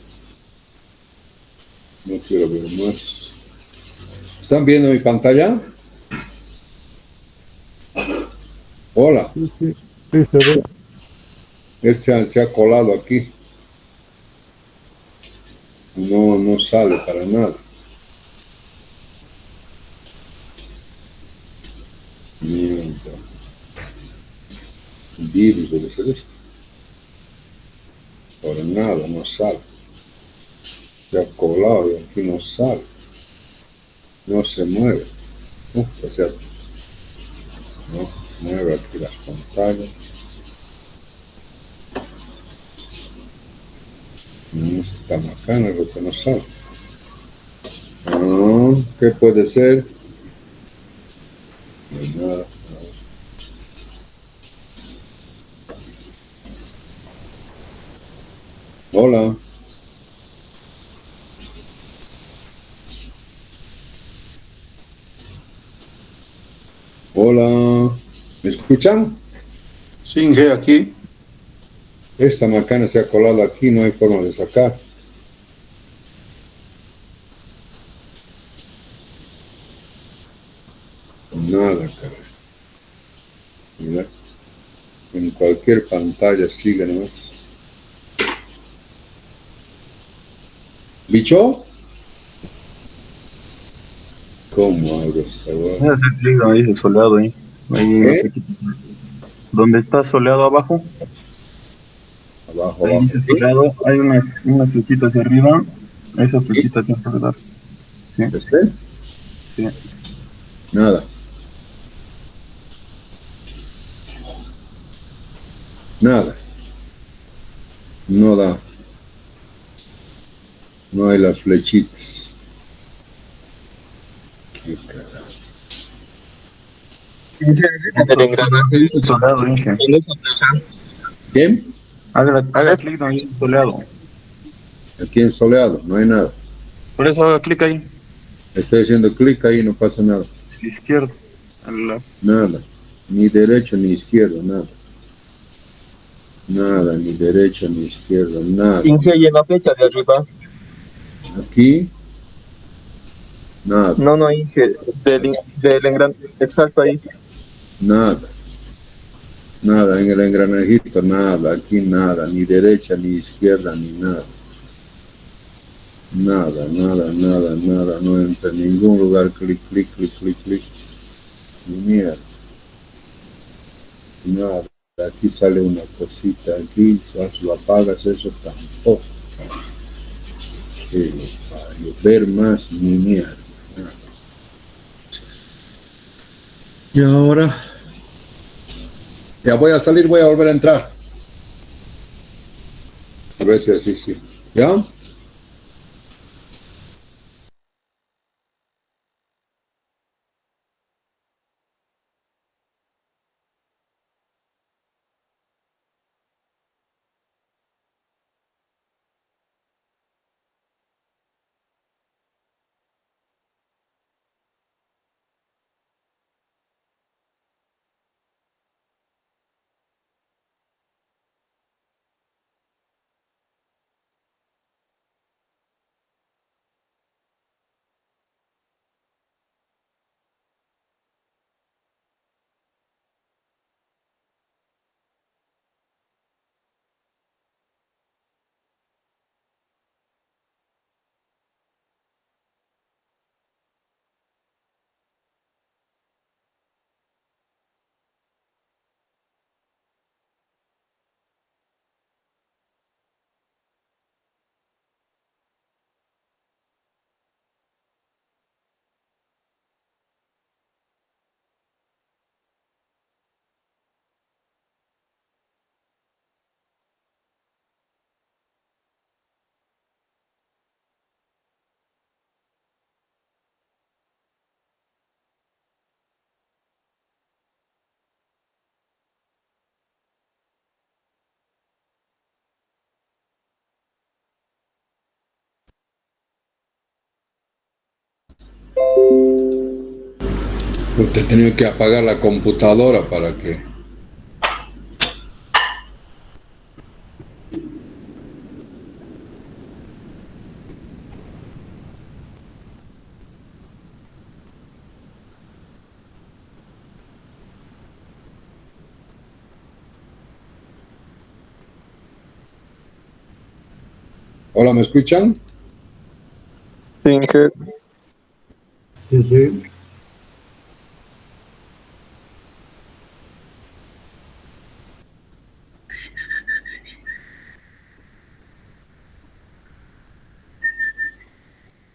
No quiero ver más. ¿Están viendo mi pantalla? Hola. Sí, sí, sí se ve. Se ha colado aquí. No sale para nada. Mierda. Virus debe ser esto. Por nada, no sale. Se ha colado y aquí no sale. No se mueve. O sea, no mueve aquí las pantallas. Está macana lo que no sale. ¿Qué puede ser? No hay nada. Hola. Hola. ¿Me escuchan? Sí, Inge, aquí. Esta macana se ha colado aquí, no hay forma de sacar. Nada, caray. Mira. En cualquier pantalla sigue nomás. ¿Bicho? ¿Cómo abro esta hueá? Hacer clic ahí, el soleado ahí. Ahí en la ¿Eh? flequita. Donde está soleado abajo, Abajo, ahí abajo. dice soleado, hay una flechita hacia arriba. Esa flechita tienes que dar. Sí, ¿Este? sí. Nada. Nada. No da. No hay las flechitas. Qué carajo. El engranaje dice soleado, Inge. ¿Quién? Haga clic ahí en soleado. Aquí en soleado, no hay nada. Por eso haga clic ahí, Estoy haciendo clic ahí y no pasa nada. a la izquierda. Nada. Ni derecho ni izquierdo, nada. Nada, ni derecho ni izquierdo, nada. Inge, y en la flecha de arriba. Aquí, nada, No, Inge, del engranaje, exacto ahí. nada. Nada, en el engranajito, nada. Aquí nada, ni derecha ni izquierda, ni nada. Nada, nada. No entra en ningún lugar. Clic. Ni mierda. Nada. Aquí sale una cosita aquí, lo apagas, eso tampoco. Que ver más ni mierda. Nada. Y ahora Ya voy a salir, voy a volver a entrar. A ver si así, sí. ¿Ya? Usted tenía que apagar la computadora para que... Hola, ¿me escuchan? Sí, Inge. Sí, sí.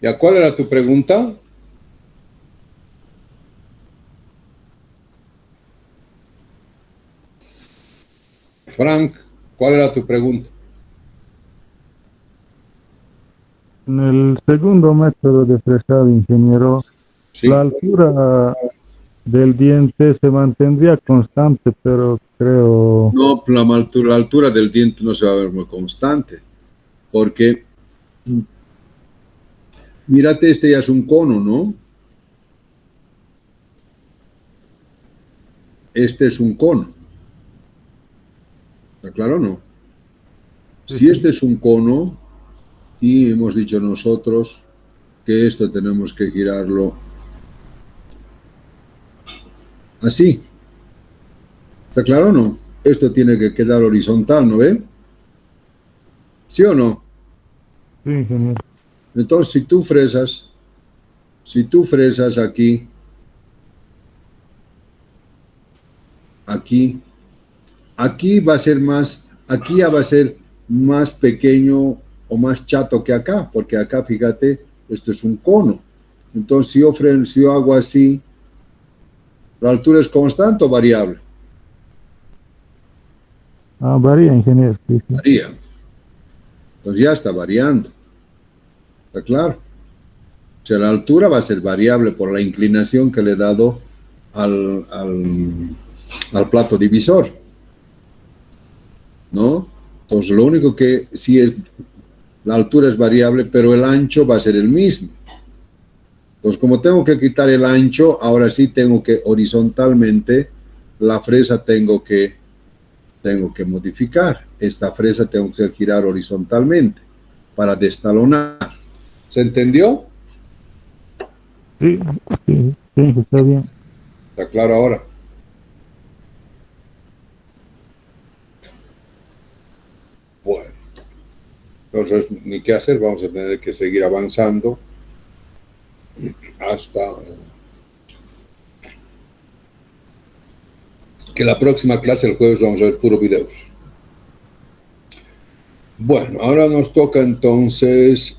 ¿Ya cuál era tu pregunta? Frank, ¿cuál era tu pregunta? En el segundo método de fresado, ingeniero, la Sí. altura del diente se mantendría constante, pero creo... No, la altura del diente no se va a ver muy constante, porque mírate, este ya es un cono, ¿no? Este es un cono, ¿está claro o no? Sí, Si sí. este es un cono y hemos dicho nosotros que esto tenemos que girarlo así, ¿está claro o no? Esto tiene que quedar horizontal, ¿no ve? ¿Sí o no? Sí, ingeniero. Entonces, si tú fresas aquí, aquí, aquí va a ser más, aquí ya va a ser más pequeño o más chato que acá, porque acá, fíjate, esto es un cono. Entonces, si yo hago así, ¿la altura es constante o variable? Ah, varía, ingeniero. Sí, sí. Varía. Entonces ya está variando. ¿Está claro? O sea, la altura va a ser variable por la inclinación que le he dado al, al, al plato divisor, ¿no? Entonces, lo único que sí es, la altura es variable, pero el ancho va a ser el mismo. Entonces, como tengo que quitar el ancho, ahora sí tengo que horizontalmente, la fresa tengo que modificar. Esta fresa tengo que girar horizontalmente para destalonar. ¿Se entendió? Sí, sí, sí, está bien. ¿Está claro ahora? Bueno, entonces, ni qué hacer, vamos a tener que seguir avanzando hasta que la próxima clase, el jueves, vamos a ver puro videos. Bueno, ahora nos toca entonces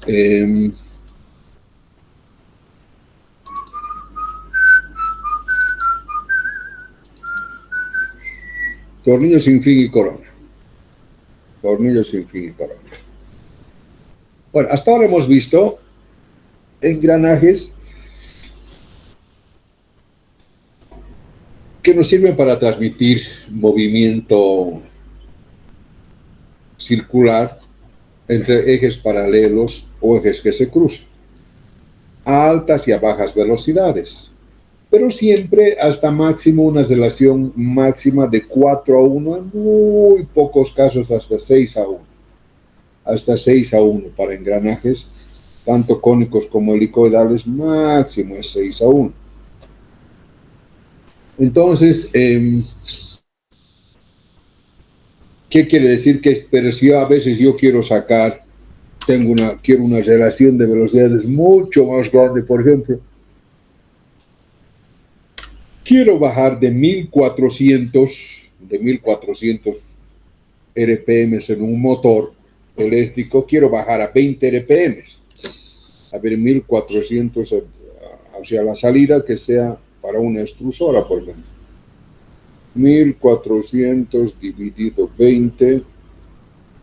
Tornillo sin fin y corona. Tornillo sin fin y corona. Bueno, hasta ahora hemos visto engranajes que nos sirven para transmitir movimiento circular entre ejes paralelos o ejes que se cruzan, a altas y a bajas velocidades, pero siempre hasta máximo una relación máxima de 4:1, en muy pocos casos hasta 6:1. Hasta 6:1 para engranajes, tanto cónicos como helicoidales, máximo es 6:1. Entonces, ¿qué quiere decir? Pero si a veces yo quiero sacar, quiero una relación de velocidades mucho más grande, por ejemplo, quiero bajar de 1400 RPM en un motor eléctrico, quiero bajar a 20 RPM. A ver, 1400 hacia la salida, que sea para una extrusora, por ejemplo. 1400 dividido 20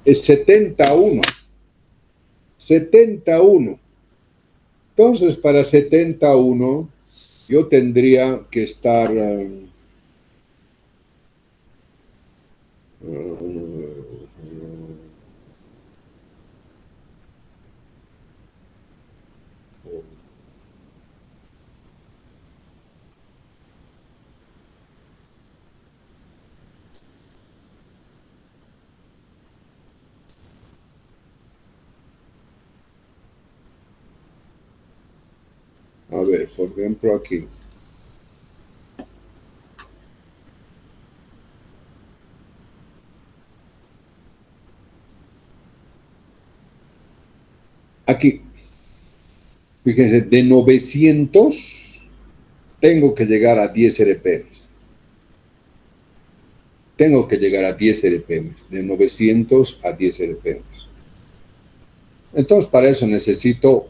es 71. 71. Entonces, para 71, yo tendría que estar a ver, por ejemplo, aquí. Aquí, fíjense, de 900 tengo que llegar a 10 RPM. Tengo que llegar a 10 RPM, de 900 a 10 RPM. Entonces, para eso necesito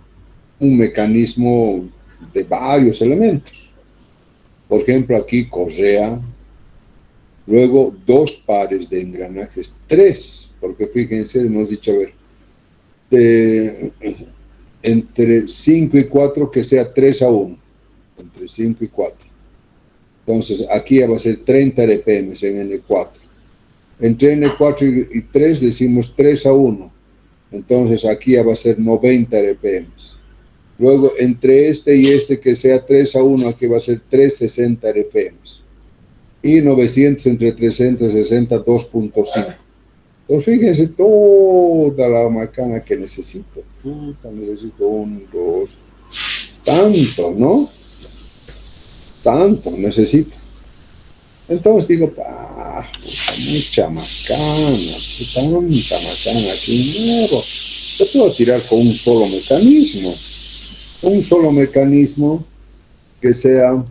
un mecanismo de varios elementos. Por ejemplo, aquí correa, luego 2 pares de engranajes, 3, porque fíjense, hemos dicho, a ver, entre 5 y 4 que sea 3:1, entre 5 y 4. Entonces, aquí va a ser 30 RPM en N4. Entre N4 y 3 decimos 3:1. Entonces, aquí va a ser 90 RPM. Luego, entre este y este que sea 3:1, aquí va a ser 360 RPM. Y 900 entre 360, 2.5. Entonces, fíjense toda la macana que necesito. Necesito 1, 2, tanto, ¿no? Tanto necesito. Entonces digo, mucha macana, tanta macana aquí nuevo. Yo puedo tirar con un solo mecanismo que sea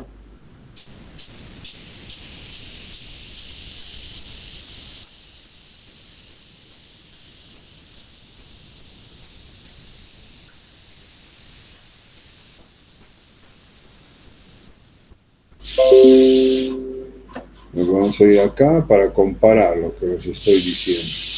nos vamos a ir acá para comparar lo que les estoy diciendo.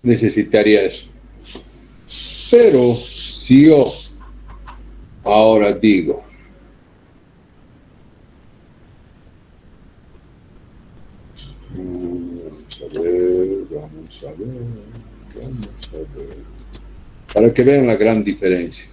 Necesitaría eso. Pero si yo ahora digo, vamos a ver, para que vean la gran diferencia.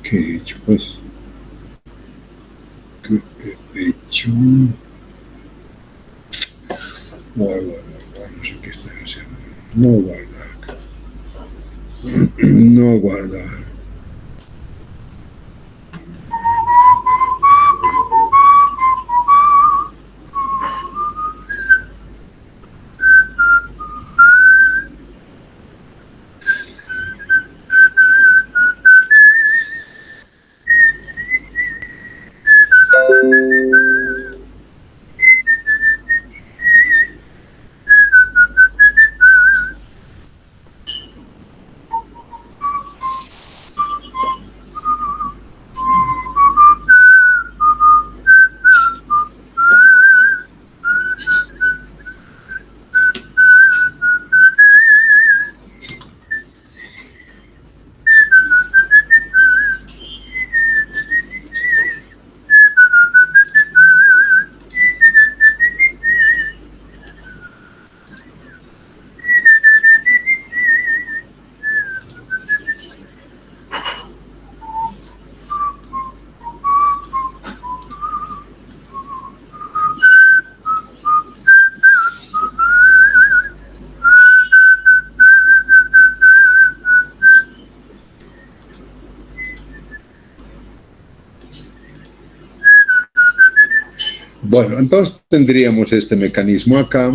¿Qué he hecho, pues? ¿Qué he hecho? Bueno, no sé qué estoy haciendo. No guardar. No guardar. Bueno, entonces tendríamos este mecanismo acá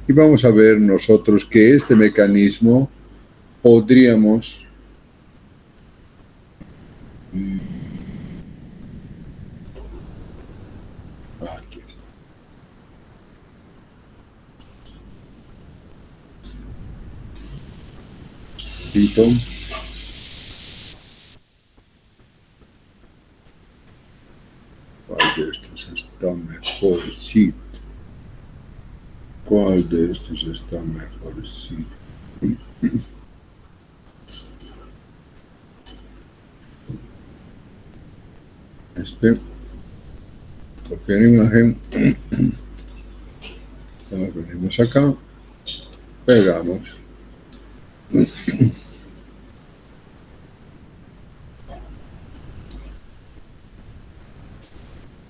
y vamos a ver nosotros que este mecanismo podríamos aquí está. ¿Cuál de estos está mejorcito? ¿Cuál de estos está mejorcito? Copiar imagen, venimos acá, pegamos,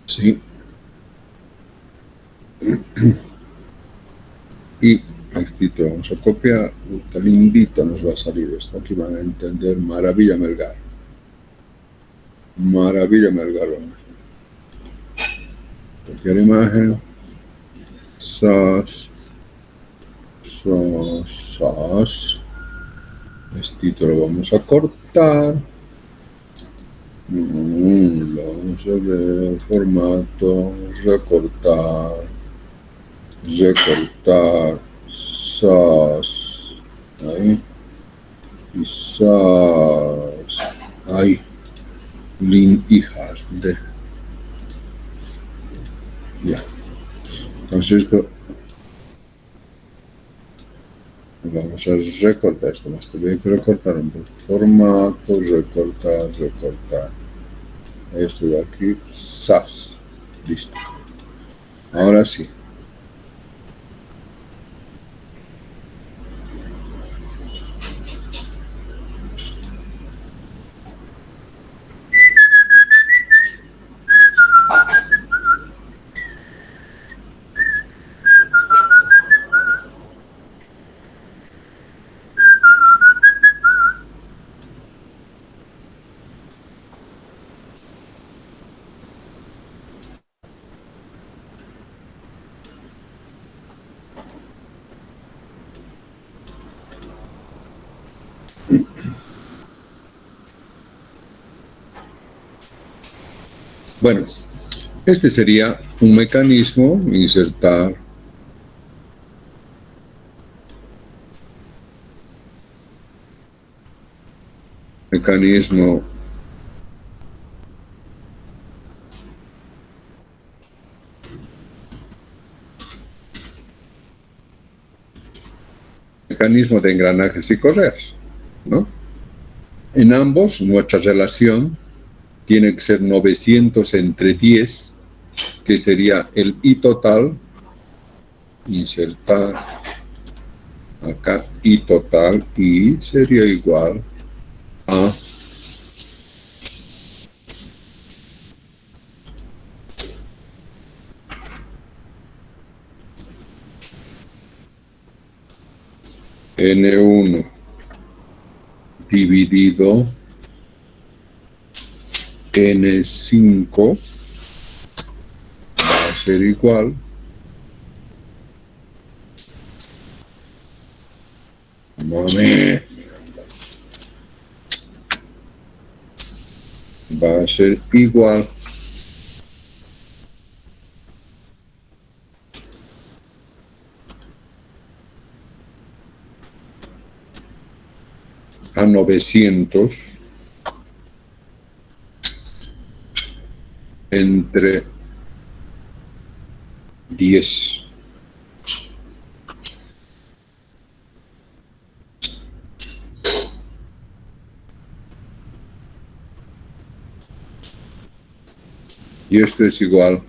sí, y aquí te vamos a copiar, tan lindito nos va a salir esto, aquí van a entender Maravilla Melgar. Maravilla Melgar. Copiar imagen, SAS, esto lo vamos a cortar, vamos a ver, formato, recortar, SAS, ahí, y SAS, ahí, link hijas de, ya, entonces esto, vamos a recortar esto, más tenéis que recortar un poco, formato, recortar, esto de aquí, SAS, listo, ahora sí. Bueno, este sería un mecanismo, insertar mecanismo de engranajes y correas, ¿no? En ambos, nuestra relación tiene que ser 900 entre 10, que sería el I total, insertar acá I total, y sería igual a N1 dividido N5 va a ser igual va a ser igual a 900 entre 10. Y esto es igual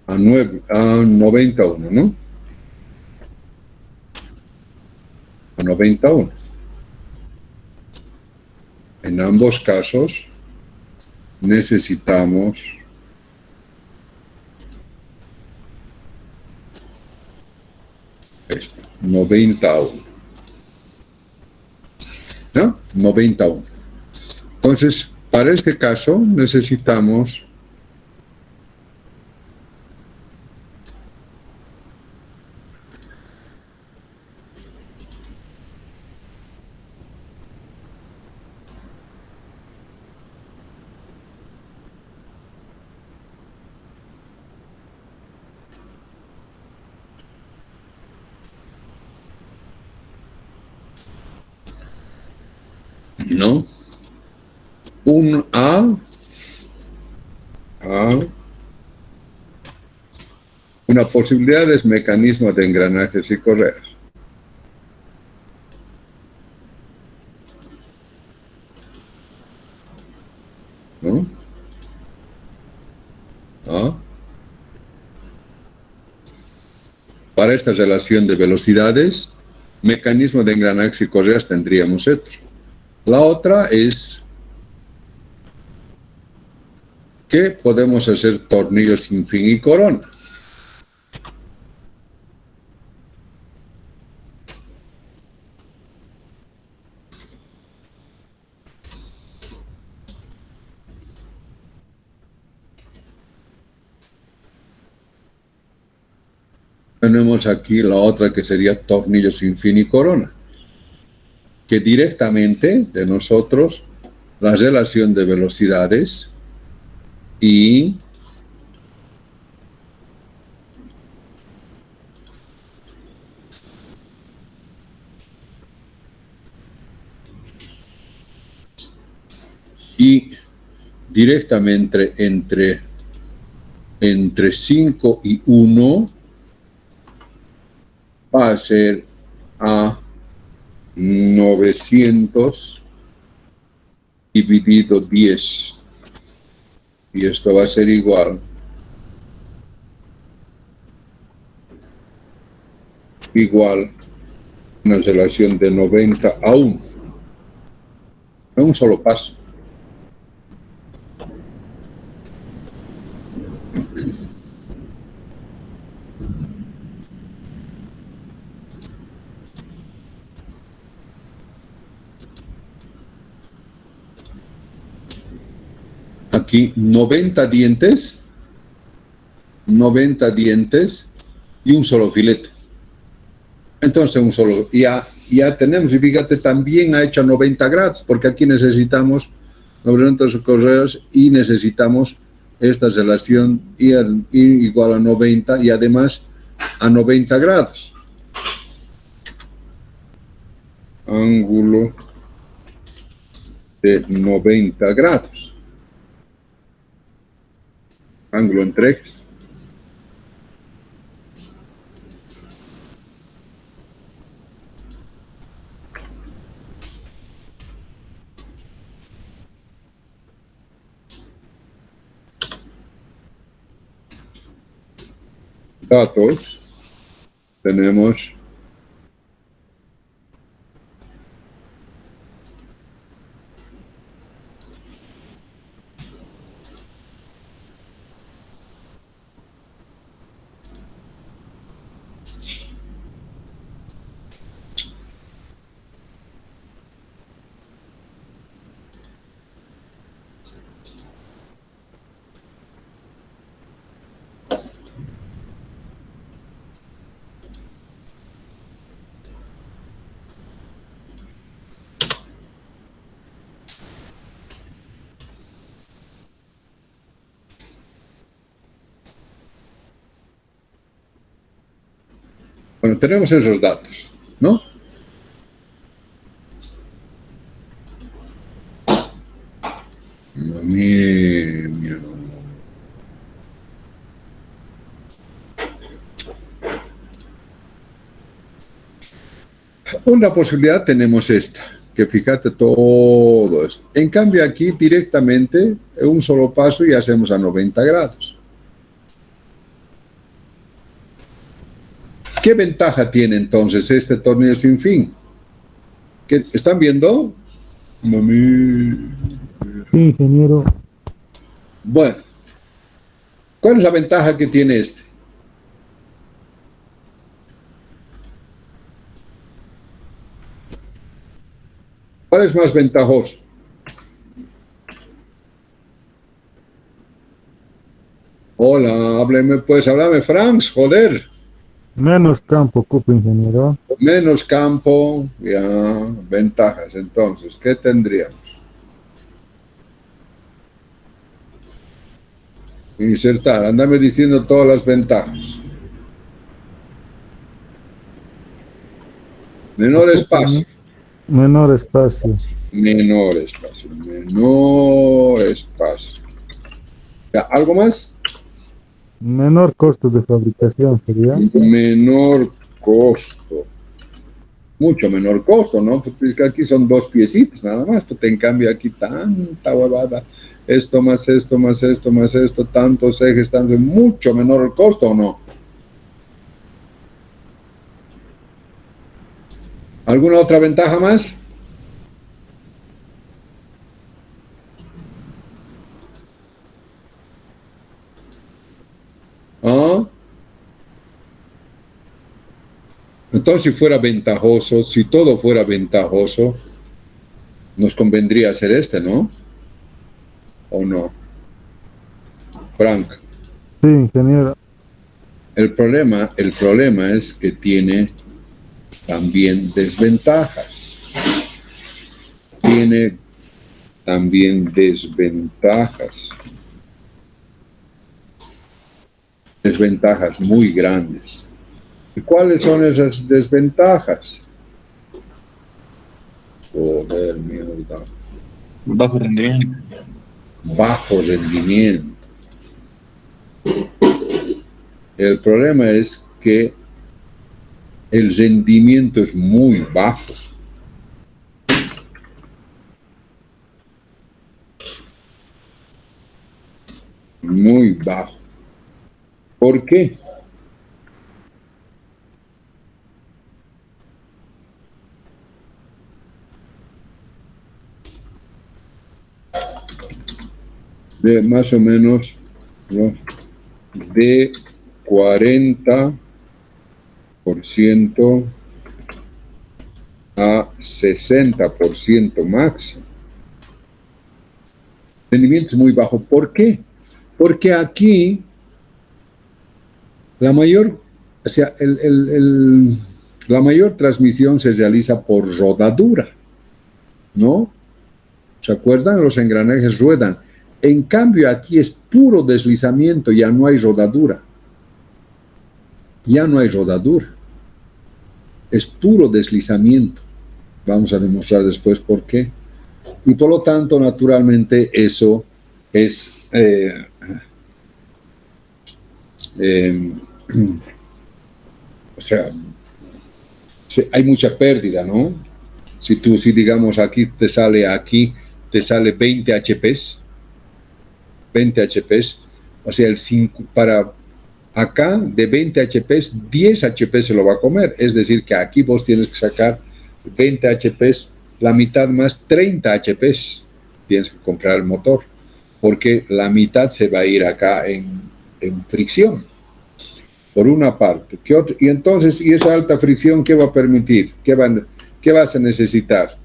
a 91, ¿no? A 91. En ambos casos necesitamos esto, 91. ¿No? 91. Entonces, para este caso necesitamos ¿no? Un una posibilidad es mecanismo de engranajes y correas. ¿No? Para esta relación de velocidades, mecanismo de engranajes y correas tendríamos otro. La otra es que podemos hacer tornillos sin fin y corona. Tenemos aquí la otra que sería tornillos sin fin y corona, que directamente de nosotros la relación de velocidades y directamente entre 5 y 1 va a ser a 900 dividido 10. Y esto va a ser igual una relación de 90 a 1. En un solo paso. Aquí 90 dientes y un solo filete. Entonces ya tenemos, y fíjate, también ha hecho 90 grados, porque aquí necesitamos 90 correos y necesitamos esta relación y igual a 90 y además a 90 grados. Ángulo de 90 grados. Ángulo entre ejes. Datos. Tenemos Bueno, tenemos esos datos, ¿no? Mía. Una posibilidad tenemos esta, que fíjate todo esto. En cambio aquí directamente, en un solo paso y hacemos a 90 grados. ¿Qué ventaja tiene entonces este tornillo sin fin? ¿Qué, ¿están viendo? Mami. Sí, ingeniero. Bueno, ¿cuál es la ventaja que tiene este? ¿Cuál es más ventajoso? Hola, hábleme, pues, háblame, Franz, joder. Menos campo ocupa, ingeniero. Menos campo, ya, ventajas. Entonces, ¿qué tendríamos? Insertar, andame diciendo todas las ventajas. Menor espacio. Menor espacio. Menor espacio. Menor espacio. Ya, ¿algo más? Menor costo de fabricación sería. Menor costo. Mucho menor costo, ¿no? Porque aquí son 2 piecitos nada más. Pues en cambio aquí tanta huevada. Esto más esto, más esto, más esto, tantos ejes, tanto, mucho menor el costo, ¿o no? ¿Alguna otra ventaja más? ¿Ah? Entonces, si fuera ventajoso, si todo fuera ventajoso, nos convendría hacer este, ¿no? ¿O no? Frank. Sí, ingeniero. El problema es que tiene también desventajas. Tiene también desventajas. Desventajas muy grandes. ¿Y cuáles son esas desventajas? Joder, mierda. Bajo rendimiento. Bajo rendimiento. El problema es que el rendimiento es muy bajo. Muy bajo. ¿Por qué? De más o menos, ¿no?, de 40% a 60% máximo. Rendimiento es muy bajo. ¿Por qué? Porque aquí la mayor, o sea, la mayor transmisión se realiza por rodadura, ¿no? ¿Se acuerdan? Los engranajes ruedan. En cambio, aquí es puro deslizamiento, ya no hay rodadura. Ya no hay rodadura. Es puro deslizamiento. Vamos a demostrar después por qué. Y por lo tanto, naturalmente, eso es... o sea, hay mucha pérdida, ¿no? Si digamos aquí te sale 20 HPs, 20 HPs, o sea, para acá de 20 HPs, 10 HP se lo va a comer, es decir, que aquí vos tienes que sacar 20 HPs, la mitad más 30 HPs, tienes que comprar el motor, porque la mitad se va a ir acá en fricción, por una parte. Y entonces, ¿y esa alta fricción qué va a permitir? ¿Qué vas a necesitar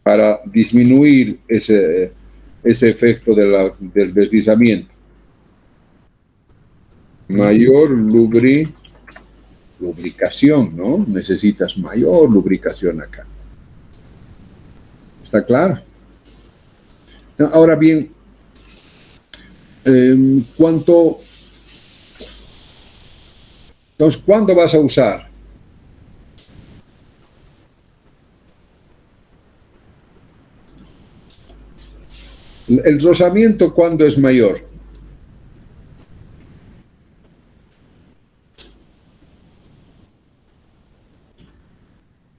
para disminuir ese efecto del deslizamiento? Mayor lubricación, ¿no? Necesitas mayor lubricación acá. ¿Está claro? Ahora bien, Entonces, ¿cuándo vas a usar? El rozamiento, ¿cuándo es mayor?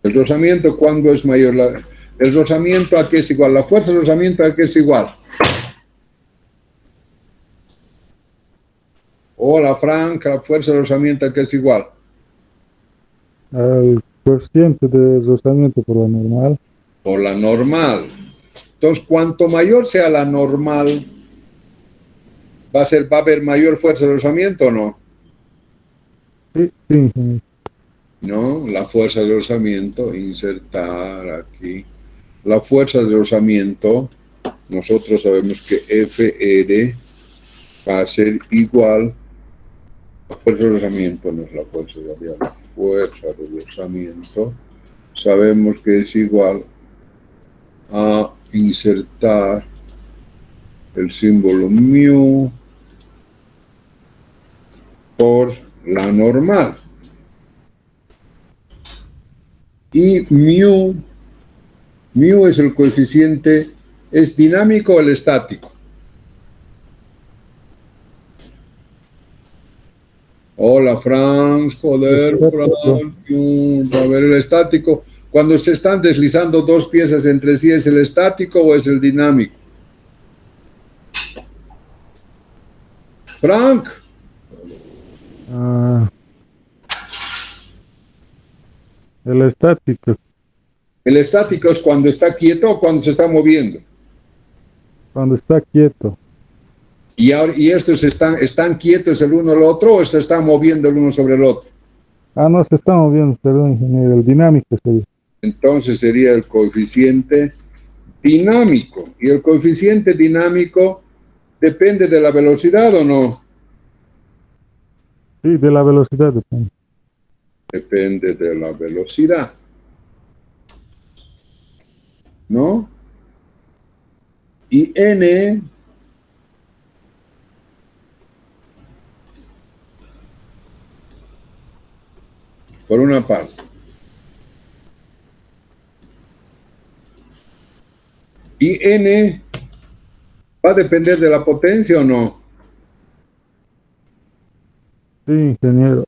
El rozamiento, ¿cuándo es mayor? El rozamiento, ¿a qué es igual? La fuerza de rozamiento, ¿a qué es igual? Hola, Frank, la fuerza de rozamiento, ¿a qué es igual? Al coeficiente de rozamiento por la normal. Por la normal. Entonces, cuanto mayor sea la normal, ¿va a haber mayor fuerza de rozamiento o no? Sí, sí, ingeniero. No, la fuerza de rozamiento, insertar aquí. La fuerza de rozamiento, nosotros sabemos que FR va a ser igual. La fuerza de rozamiento no es la fuerza de la fuerza de rozamiento. Sabemos que es igual a insertar el símbolo mu por la normal. Y mu es el coeficiente, ¿es dinámico o el estático? Hola, Franz, joder, Franz. A ver, el estático. Cuando se están deslizando dos piezas entre sí, ¿es el estático o es el dinámico? Frank. El estático, El estático es cuando está quieto o cuando se está moviendo. cuando está quieto. ¿Y estos están quietos el uno al otro o se están moviendo el uno sobre el otro? No, se está moviendo, perdón, ingeniero. El dinámico sería. Entonces sería el coeficiente dinámico. ¿Y el coeficiente dinámico depende de la velocidad o no? Sí, de la velocidad depende. Depende de la velocidad. ¿No? Y n por una parte. ¿Y n va a depender de la potencia o no? Sí, ingeniero.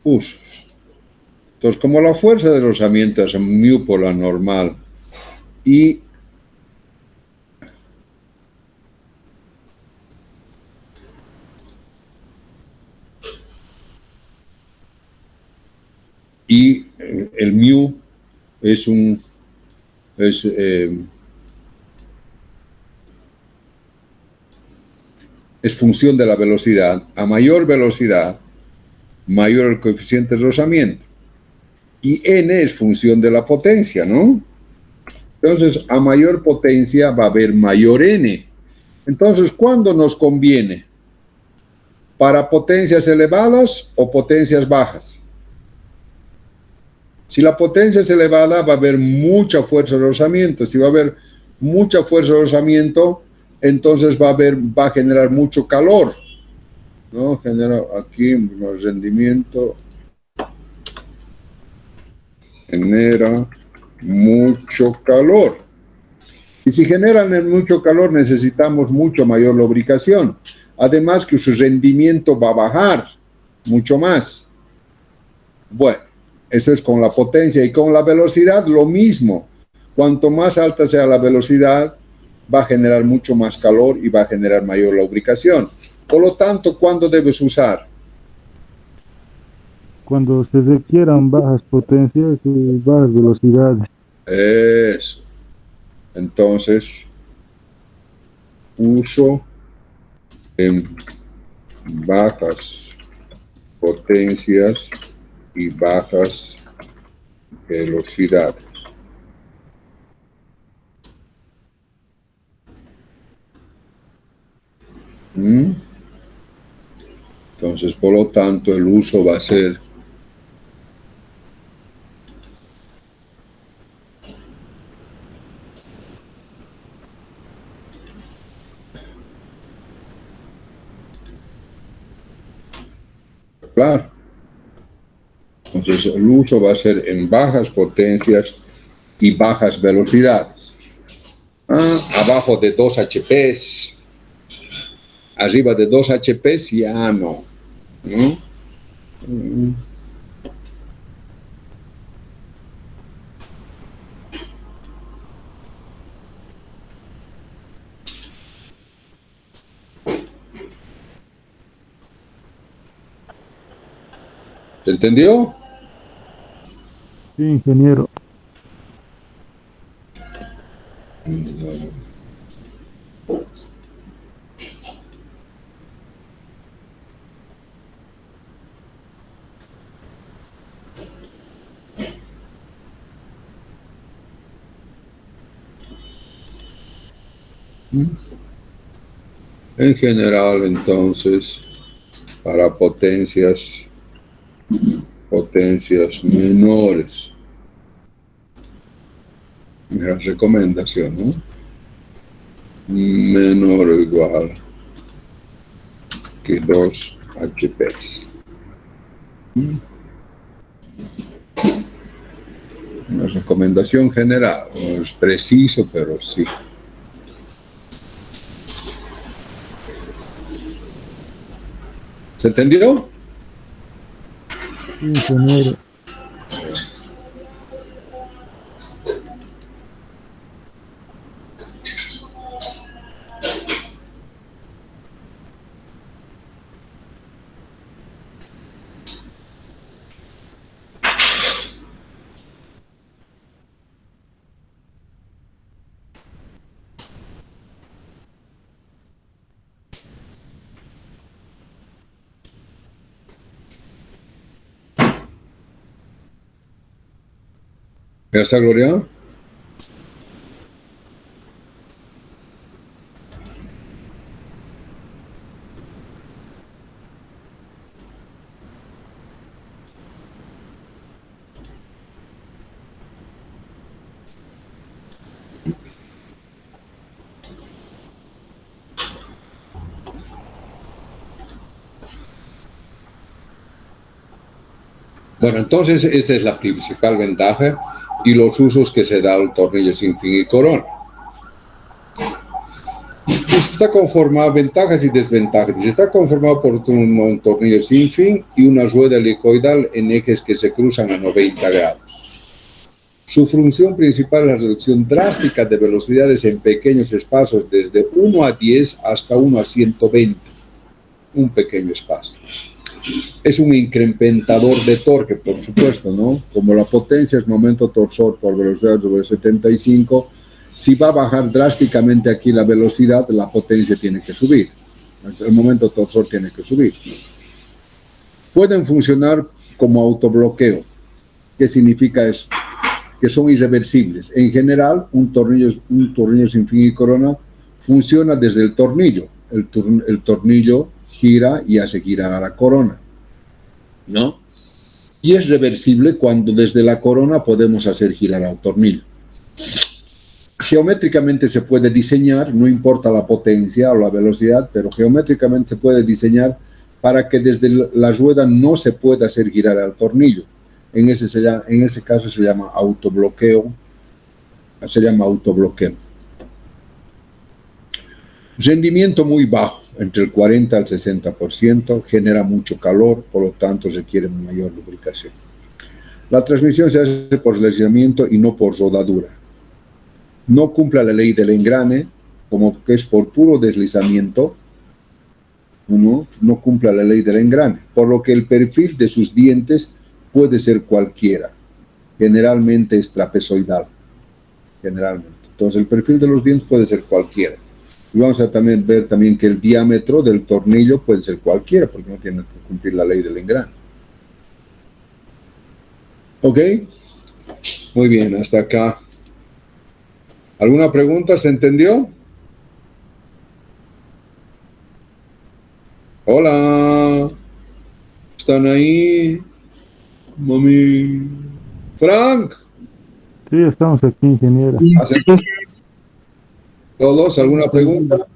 Usos. Entonces, como la fuerza de rozamiento es mu por la normal y el mu es es función de la velocidad. A mayor velocidad, mayor el coeficiente de rozamiento. Y n es función de la potencia, ¿no? Entonces, a mayor potencia va a haber mayor n. Entonces, ¿cuándo nos conviene? ¿Para potencias elevadas o potencias bajas? Si la potencia es elevada, va a haber mucha fuerza de rozamiento. Si va a haber mucha fuerza de rozamiento, entonces va a generar mucho calor, ¿no? Genera aquí el rendimiento, genera mucho calor. Y si generan mucho calor, necesitamos mucho mayor lubricación. Además que su rendimiento va a bajar mucho más. Bueno, eso es con la potencia y con la velocidad lo mismo. Cuanto más alta sea la velocidad, va a generar mucho más calor y va a generar mayor lubricación. Por lo tanto, ¿cuándo debes usar? Cuando se requieran bajas potencias y bajas velocidades. Eso. Entonces, uso en bajas potencias y bajas velocidades. Entonces, por lo tanto, el uso va a ser claro. Entonces, el uso va a ser en bajas potencias y bajas velocidades. Abajo de 2 HPs, arriba de 2 HPs ya no. ¿Se entendió? Sí, ingeniero. En general, entonces, para potencias menores, la recomendación, ¿no? Menor o igual que 2 HPs. Una recomendación general, no es preciso, pero sí. ¿Se entendió? Sí, ingeniero. ¿Ya está, Gloria? Bueno, entonces esa es la principal ventaja y los usos que se da al tornillo sin fin y corona. Está conformado, ventajas y desventajas. Está conformado por un tornillo sin fin y una rueda helicoidal en ejes que se cruzan a 90 grados. Su función principal es la reducción drástica de velocidades en pequeños espacios, desde 1 a 10 hasta 1 a 120. Un pequeño espacio. Es un incrementador de torque, por supuesto, ¿no? Como la potencia es momento torsor por velocidad sobre 75, si va a bajar drásticamente aquí la velocidad, la potencia tiene que subir. El momento torsor tiene que subir. Pueden funcionar como autobloqueo. ¿Qué significa eso? Que son irreversibles. En general, un tornillo sin fin y corona funciona desde el tornillo. El tornillo gira y hace girar a la corona, ¿no? Y es reversible cuando desde la corona podemos hacer girar al tornillo. Geométricamente se puede diseñar, no importa la potencia o la velocidad, pero geométricamente se puede diseñar para que desde la rueda no se pueda hacer girar al tornillo. En ese caso se llama autobloqueo. Rendimiento muy bajo, entre el 40 al 60%, genera mucho calor, por lo tanto requiere mayor lubricación. La transmisión se hace por deslizamiento y no por rodadura. No cumple la ley del engrane, como que es por puro deslizamiento, no cumple la ley del engrane, por lo que el perfil de sus dientes puede ser cualquiera, generalmente es trapezoidal, generalmente. Entonces el perfil de los dientes puede ser cualquiera. Y vamos a también ver también que el diámetro del tornillo puede ser cualquiera, porque no tiene que cumplir la ley del engrane. ¿Ok? Muy bien, hasta acá. ¿Alguna pregunta? ¿Se entendió? Hola. ¿Están ahí? Mami. Frank. Sí, estamos aquí, ingeniero. ¿Todos? ¿Alguna pregunta?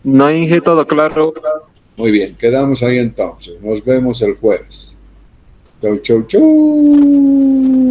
No, Inge, todo claro. Muy bien, quedamos ahí entonces. Nos vemos el jueves. Chau, chau, chau.